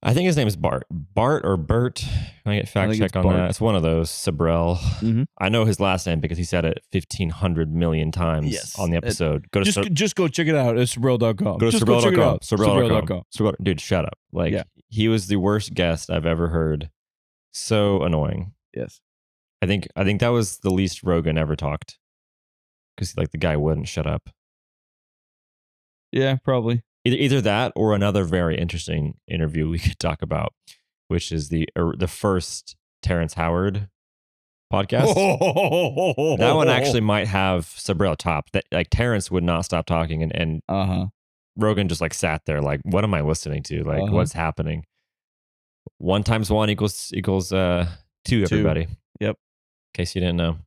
I think his name is Bart or Bert. Can I get fact check on that? It's one of those. Sabrell. I know his last name because he said it 1,500 million times on the episode. Just go check it out. It's Sabrell.com. Go to Just go check it out. Sabrell.com. Dude, shut up. Like he was the worst guest I've ever heard. So annoying. Yes. I think that was the least Rogan ever talked. Because like the guy wouldn't shut up. Yeah, probably. Either that or another very interesting interview we could talk about, which is the first Terrence Howard podcast. That one actually might have Sabrell top. That like Terrence would not stop talking, and Rogan just like sat there like, what am I listening to? Like, what's happening? 1 × 1 = Two, 2. everybody. In Yep. case you didn't know.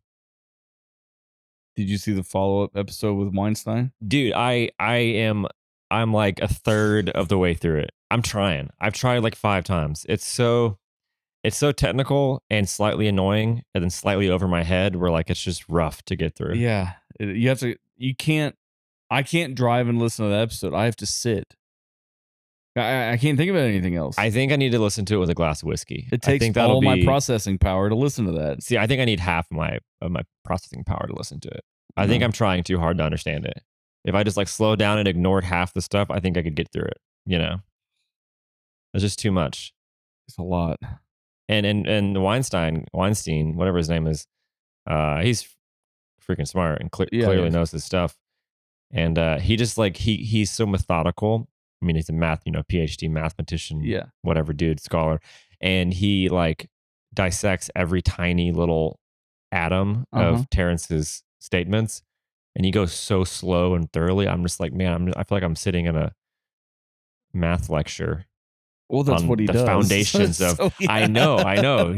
Did you see the follow-up episode with Weinstein? Dude, I'm like a third of the way through it. I'm trying. I've tried like 5 times. It's so technical and slightly annoying and then slightly over my head where like it's just rough to get through. Yeah. You can't I can't drive and listen to that episode. I have to sit. I can't think about anything else. I think I need to listen to it with a glass of whiskey. It I takes think that'll all my be processing power to listen to that. See, I think I need half of my processing power to listen to it. I think No, I'm trying too hard to understand it. If I just like slow down and ignored half the stuff, I think I could get through it. You know, it's just too much. it's a lot. And Weinstein, whatever his name is, he's freaking smart and Yeah, clearly yeah. knows his stuff. And he just like he's so methodical. I mean, he's a PhD mathematician, Yeah. whatever dude, scholar, and he like dissects every tiny little atom Uh-huh. of Terrence's statements, and he goes so slow and thoroughly. I'm just like, man, I feel like I'm sitting in a math lecture Well, that's what on he the does. foundations of. So, I yeah. know, I know.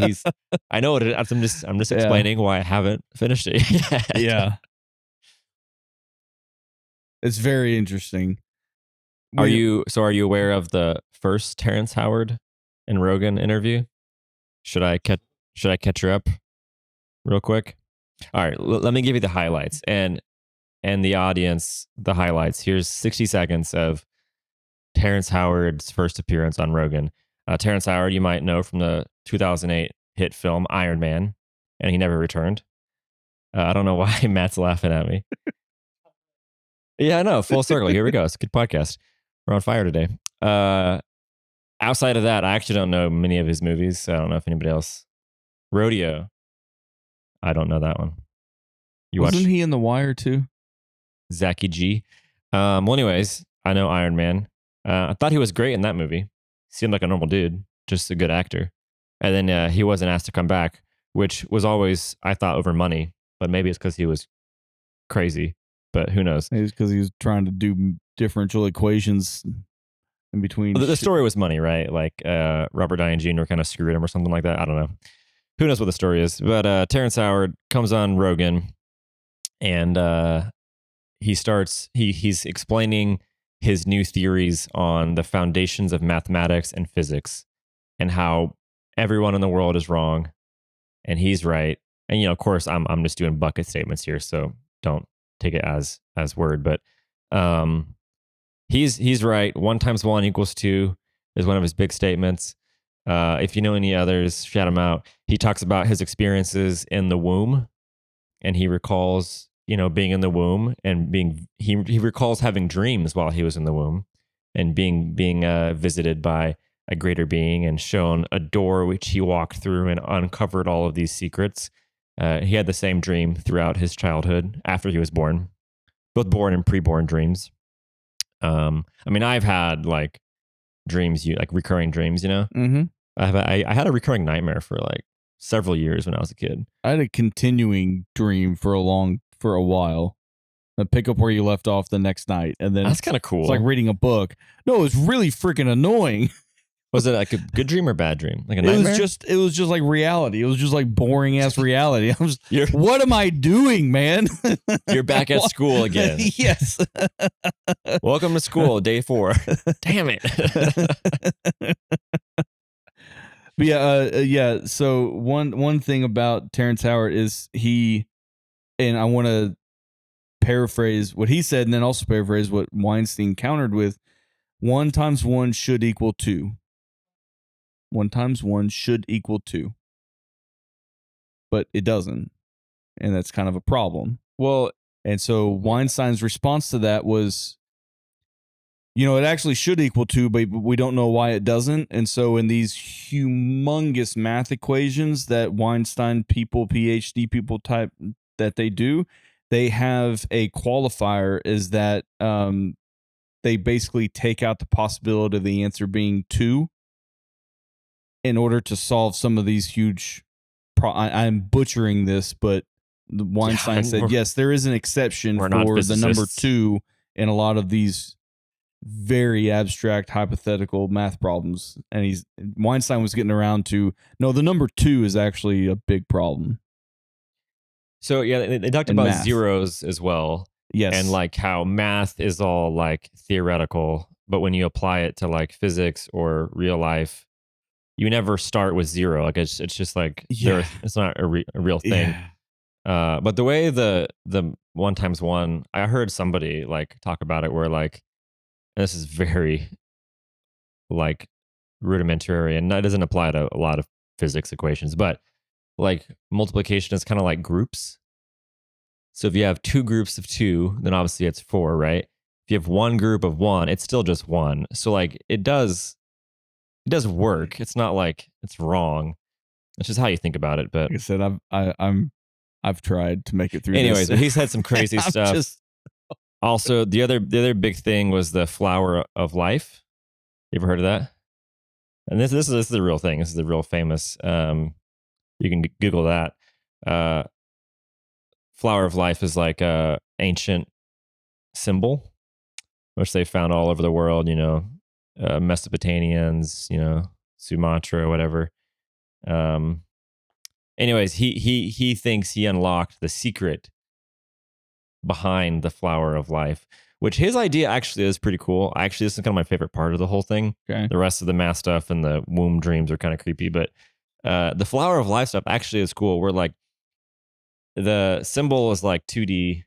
I know what it is. I'm just Yeah. explaining why I haven't finished it yet. Yeah. It's very interesting. Are When you aware of the first Terrence Howard and Rogan interview? Should I catch her up real quick? All right, let me give you the highlights and the audience the highlights. Here's 60 seconds of Terrence Howard's first appearance on Rogan. Terrence Howard, you might know from the 2008 hit film Iron Man, and he never returned. I don't know why Matt's laughing at me. Yeah, I know. Full circle. Here we go. It's a good podcast. We're on fire today. Outside of that, I actually don't know many of his movies. So I don't know if anybody else. Rodeo. I don't know that one. You Wasn't watch he in The Wire too? Zachy G. Well, anyways, I know Iron Man. I thought he was great in that movie. Seemed like a normal dude, just a good actor. And then he wasn't asked to come back, which was always, I thought, over money. But maybe it's because he was crazy. But who knows? Maybe it's because he was trying to do differential equations in between. The story was money, right? Like Robert Downey Jr. kind of screwed him or something like that. I don't know. Who knows what the story is? But Terrence Howard comes on Rogan, and he's explaining his new theories on the foundations of mathematics and physics, and how everyone in the world is wrong, and he's right. And of course, I'm just doing bucket statements here, so don't take it as word. But he's right. 1 times 1 equals 2 is one of his big statements. If you know any others, shout him out. He talks about his experiences in the womb, and he recalls, being in the womb and he recalls having dreams while he was in the womb, and being visited by a greater being and shown a door which he walked through and uncovered all of these secrets. He had the same dream throughout his childhood after he was born, both born and preborn dreams. I mean, I've had like dreams, like recurring dreams, Mm-hmm. I had a recurring nightmare for like several years when I was a kid. I had a continuing dream for a while. I pick up where you left off the next night, and then That's kind of cool. it's like reading a book. No, it was really freaking annoying. Was it like a good dream or bad dream? Like a nightmare? It was just like reality. It was just like boring ass reality. I was You're, what am I doing, man? you're back at school again. Yes. Welcome to school, day 4. Damn it. But yeah. So one thing about Terrence Howard is and I want to paraphrase what he said, and then also paraphrase what Weinstein countered with: 1 times 1 should equal 2. 1 times 1 should equal 2, but it doesn't, and that's kind of a problem. Well, And so Weinstein's response to that was, it actually should equal 2, but we don't know why it doesn't. And so in these humongous math equations that Weinstein people, PhD people type that they do, they have a qualifier is that they basically take out the possibility of the answer being 2 in order to solve some of these huge I'm butchering this, but Weinstein said, yes, there is an exception for the number 2 in a lot of these very abstract hypothetical math problems, and he's Weinstein was getting around to no, the number two is actually a big problem So yeah, they talked in about math. zeros as well, and Yes. like how math is all like theoretical, but when you apply it to like physics or real life, you never start with zero. Like it's just like Yeah. it's not a real thing. Yeah. But the way the one times one, I heard somebody like talk about it where like, and this is very like rudimentary, and that doesn't apply to a lot of physics equations, but like multiplication is kind of like groups. So if you have two groups of two, then obviously it's four, right? If you have one group of one, it's still just one. So like it does work. It's not like it's wrong. It's just how you think about it. But Like I said, I've tried to make it through this. anyways, but he's had some crazy I'm stuff. just Also, the other big thing was the flower of life. You ever heard of that? And this is a real thing. This is a real famous. You can Google that. Uh, flower of life is like a ancient symbol which they found all over the world. Mesopotamians, Sumatra, whatever. Um, anyways, he thinks he unlocked the secret behind the flower of life, which his idea actually is pretty cool. Actually, this is kind of my favorite part of the whole thing. okay. The rest of the math stuff and the womb dreams are kind of creepy, but the flower of life stuff actually is cool. Where like the symbol is like 2D.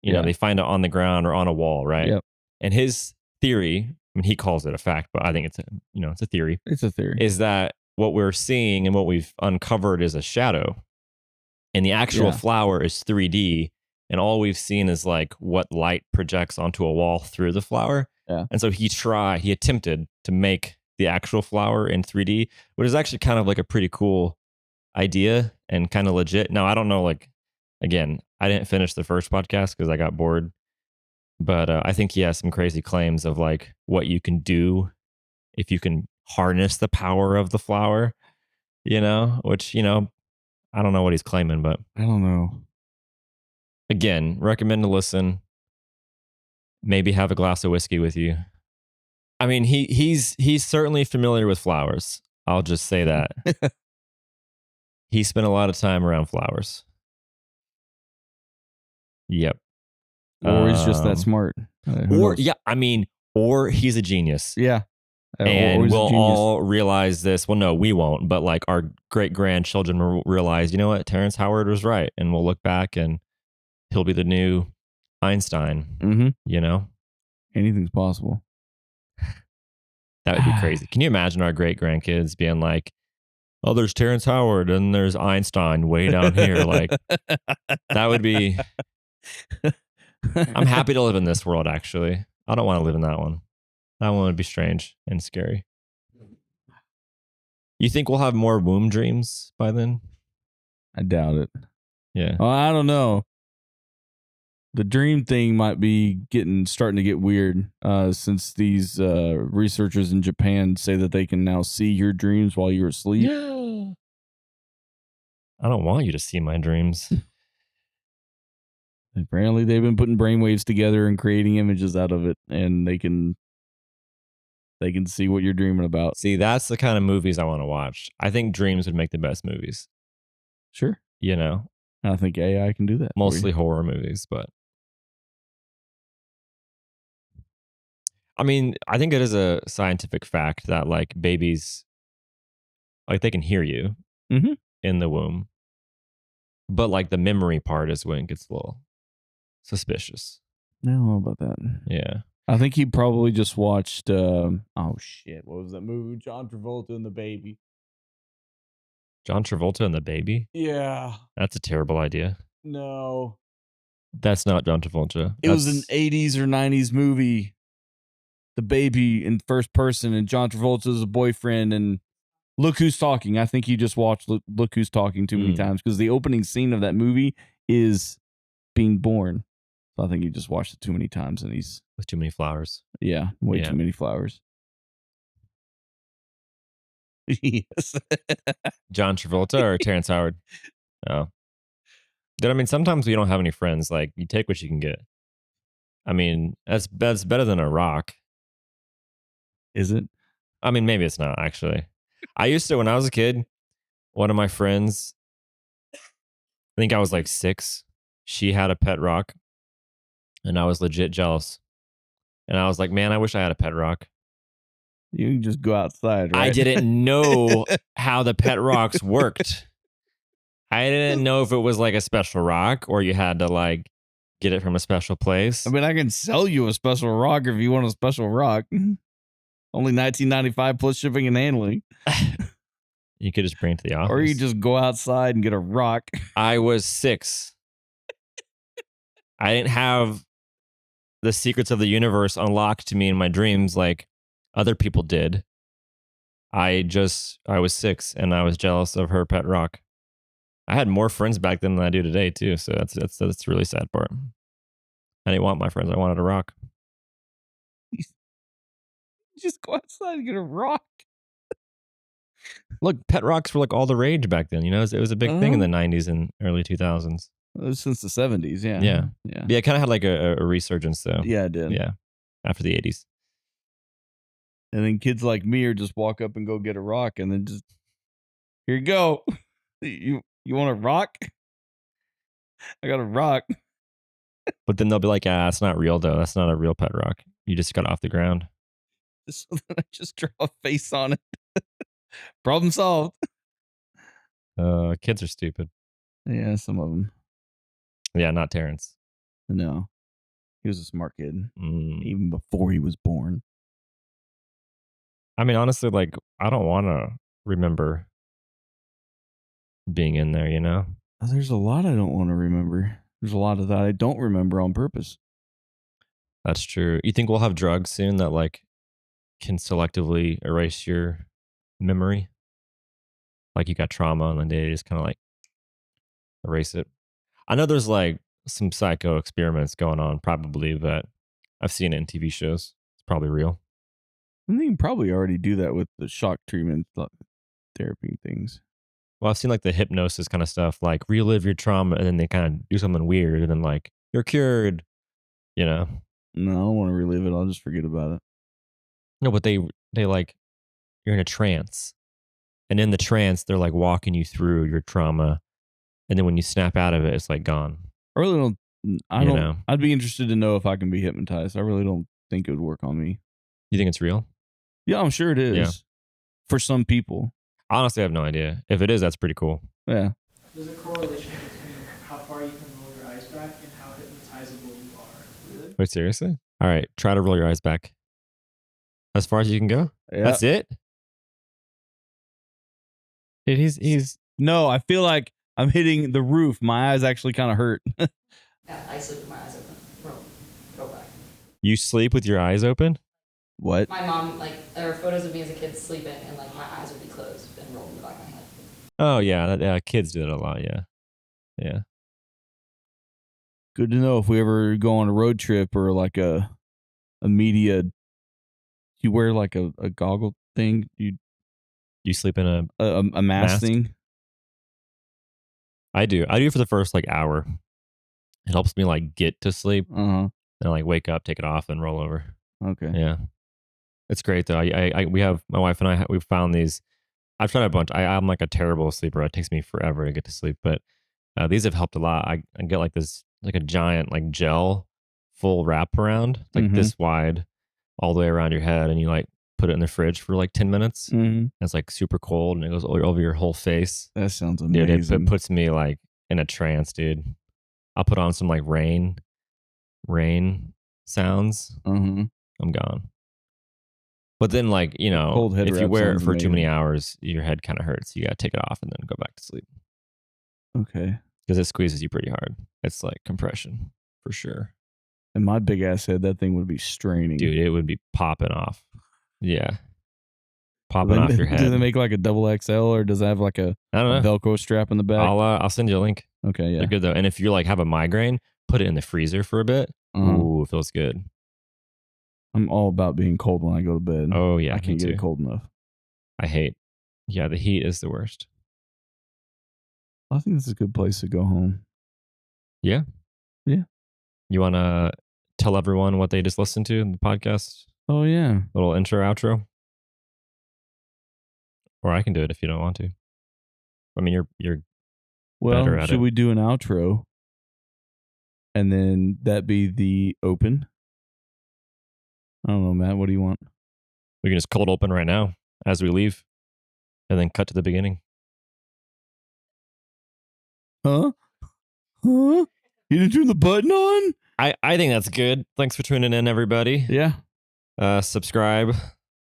Yeah. They find it on the ground or on a wall, right? Yep. And his theory, I mean, he calls it a fact, but I think it's a theory, It's a theory. is that what we're seeing and what we've uncovered is a shadow, and the actual Yeah. flower is 3D, and all we've seen is like what light projects onto a wall through the flower. Yeah. And so he attempted to make the actual flower in 3D, which is actually kind of like a pretty cool idea and kind of legit. Now, I don't know, like, again, I didn't finish the first podcast because I got bored, but I think he has some crazy claims of like what you can do if you can harness the power of the flower, which, I don't know what he's claiming, but I don't know. again, recommend to listen. Maybe have a glass of whiskey with you. I mean, he's certainly familiar with flowers. I'll just say that. He spent a lot of time around flowers. Yep. Or he's just that Um, smart. Who or knows? yeah, I mean, or he's a genius. Yeah. Or And he's a we'll genius. all realize this. Well, no, we won't, but like our great grandchildren will realize, you know what, Terrence Howard was right. And we'll look back and he'll be the new Einstein, Mm-hmm. you know? Anything's possible. That would be crazy. Can you imagine our great grandkids being like, oh, there's Terrence Howard and there's Einstein way down here? Like, that would be, I'm happy to live in this world, actually. I don't want to live in that one. That one would be strange and scary. You think we'll have more womb dreams by then? I doubt it. Yeah. Well, I don't know. The dream thing might be starting to get weird since these researchers in Japan say that they can now see your dreams while you're asleep. Yeah. I don't want you to see my dreams. Apparently, they've been putting brainwaves together and creating images out of it, and they can see what you're dreaming about. See, that's the kind of movies I want to watch. I think dreams would make the best movies, Sure, you know, I think AI can do that for you. mostly horror movies, but I mean, I think it is a scientific fact that like babies, like they can hear you Mm-hmm. in the womb, but like the memory part is when it gets a little suspicious. I don't know about that. Yeah. I think he probably just watched. Oh shit! What was that movie? John Travolta and the baby. John Travolta and the baby? Yeah. That's a terrible idea. No. That's not John Travolta. It was an That's 80s or 90s movie. The baby in first person, and John Travolta's a boyfriend, and Look Who's Talking. I think he just watched Look Who's Talking too many times because the opening scene of that movie is being born. So I think he just watched it too many times, and he's with too many flowers. way Yeah. too many flowers. Yes. John Travolta or Terrence Howard? Oh. Dude, I mean, sometimes we don't have any friends. Like, you take what you can get. I mean, that's better than a rock. Is it? I mean, maybe it's not actually. I used to when I was a kid. One of my friends, I think I was like 6. She had a pet rock, and I was legit jealous. And I was like, man, I wish I had a pet rock. You can just go outside, I right? didn't know how the pet rocks worked. I didn't know if it was like a special rock or you had to like get it from a special I place. mean, I can sell you a special rock if you want a special rock. Only 19.95 plus shipping and handling. You could just bring it to the Or you office. just go outside and get a rock. I was 6. I didn't have the secrets of the universe unlocked to me in my dreams like other people did. I was 6 and I was jealous of her pet rock. I had more friends back then than I do today too, so that's the really sad part. I didn't want my friends. I wanted a rock. You just go outside and get a rock. Look, pet rocks were like all the rage back then. You know, it was a big thing in Uh-huh. the '90s and early 2000s. Since the 70s, yeah. Yeah, Yeah. yeah. It kind of had like a resurgence though. Yeah, it did. Yeah, after the '80s. And then kids like me are just walk up and go get a rock and then just here you go. You want a rock? I got a rock. But then they'll be like, "Ah, that's not real though. That's not a real pet rock. You just got off the ground." So then I just draw a face on it. Problem solved. Kids are stupid. Yeah, some of them. Yeah, not Terrence. No, he was a smart kid Mm. even before he was born. I mean, honestly, like I don't want to remember being in there. You know, There's a lot I don't want to remember. There's a lot of that I don't remember on purpose. that's true. You think we'll have drugs soon that like can selectively erase your memory? Like you got trauma and then they just kind of like erase it. I know there's like some psycho experiments going on, probably, but I've seen it in TV shows. It's probably real. I think you can probably already do that with the shock treatment therapy things. Well, I've seen like the hypnosis kind of stuff, like relive your trauma and then they kind of do something weird and then like you're cured, you know? No, I don't want to relive it. I'll just forget about it. No, but they like you're in a trance. And in the trance, they're like walking you through your trauma. And then when you snap out of it, it's like gone, I really don't. I you don't. know? I'd be interested to know if I can be hypnotized. I really don't think it would work on me. You think it's real? Yeah, I'm sure it Yeah. is for some people. Honestly, I have no idea. If it is, that's pretty cool. Yeah. There's a correlation between how far you can roll your eyes back and how hypnotizable you are. Really? Wait, seriously? All right, try to roll your eyes back. As far as you can go? Yeah. That's it? Dude, he's No, I feel like I'm hitting the roof. My eyes actually kind of hurt. Yeah, I sleep with my eyes open. Roll back. you sleep with your eyes open? What? My mom, like, there are photos of me as a kid sleeping, and like my eyes would be closed and rolled in the back of my head. Oh yeah, kids do that a lot, yeah. Yeah. Good to know if we ever go on a road trip or like a media. You wear like a goggle thing. You sleep in a A mask mask? thing. I do. I do it for the first like hour. It helps me like get to sleep Uh and like wake up, take it off, and roll over. huh. Okay. Yeah. It's great though. We have my wife and I we found these. I've tried a bunch. I'm like a terrible sleeper. It takes me forever to get to sleep, but these have helped a lot. I get like this like a giant like gel full wrap around like Mm-hmm. this wide all the way around your head, and you like put it in the fridge for like 10 minutes. Mm-hmm. It's like super cold and it goes over your whole face. That sounds Dude, amazing. it puts me like in a trance, dude. I'll put on some like rain sounds. Uh-huh. I'm gone. But then, like, you The know, cold head if you wrap wear it sounds for too many amazing. hours, your head kind of hurts. You got to take it off and then go back to sleep Okay. because it squeezes you pretty hard. It's like compression for sure. And my big ass head, that thing would be straining. Dude, it would be popping off. Yeah. Do Popping off your do they head. make like a double XL or does it have like a I don't know. Velcro strap in the back? I'll send you a link. Okay, yeah. They're good though. And if you like have a migraine, put it in the freezer for a bit. Uh-huh. Ooh, it feels good. I'm all about being cold when I go to bed. Oh yeah, I me can't get too. it cold enough. I hate. Yeah, the heat is the worst. I think this is a good place to go home. Yeah. Yeah. You want to tell everyone what they just listened to in the podcast? Oh yeah. Little intro, outro. Or I can do it if you don't want to. I mean, you're better Well, at should it. we do an outro? And then that be the open? I don't know, Matt. What do you want? We can just cold open right now as we leave, and then cut to the beginning. Huh? Huh? You didn't turn the button on? I think that's good. Thanks for tuning in, everybody. Yeah. Subscribe,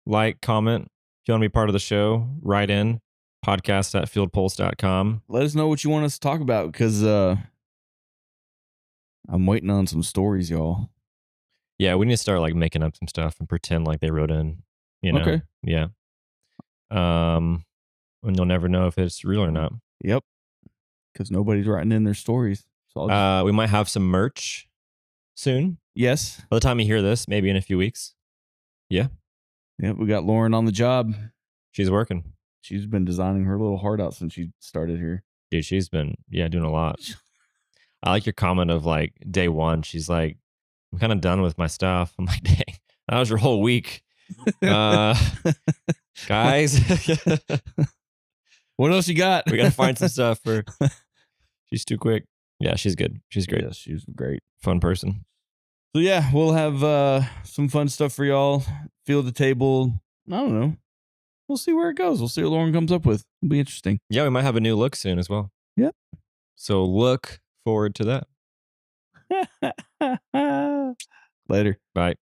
like, comment. If you want to be part of the show, write in podcast@fieldpulse.com. Let us know what you want us to talk about because I'm waiting on some stories, y'all. Yeah, we need to start like making up some stuff and pretend like they wrote in. You know? Okay. Yeah. And you'll never know if it's real or not. Yep. Because nobody's writing in their stories. So I'll just, We might have some merch soon. yes. By the time you hear this, maybe in a few weeks. Yeah. Yep. We got Lauren on the job. She's working. She's been designing her little heart out since she started here. Dude, she's been, doing a lot. I like your comment of like day one. She's like, I'm kind of done with my stuff. I'm like, dang, that was your whole week. Guys, What else you got? we got to find some stuff for. She's too quick. Yeah, she's good. She's great. Yes, she's great. Fun person. So yeah, we'll have some fun stuff for y'all. Field the table. I don't know. We'll see where it goes. We'll see what Lauren comes up with. It'll be interesting. Yeah, we might have a new look soon as well. Yep. So look forward to that. Later. Bye.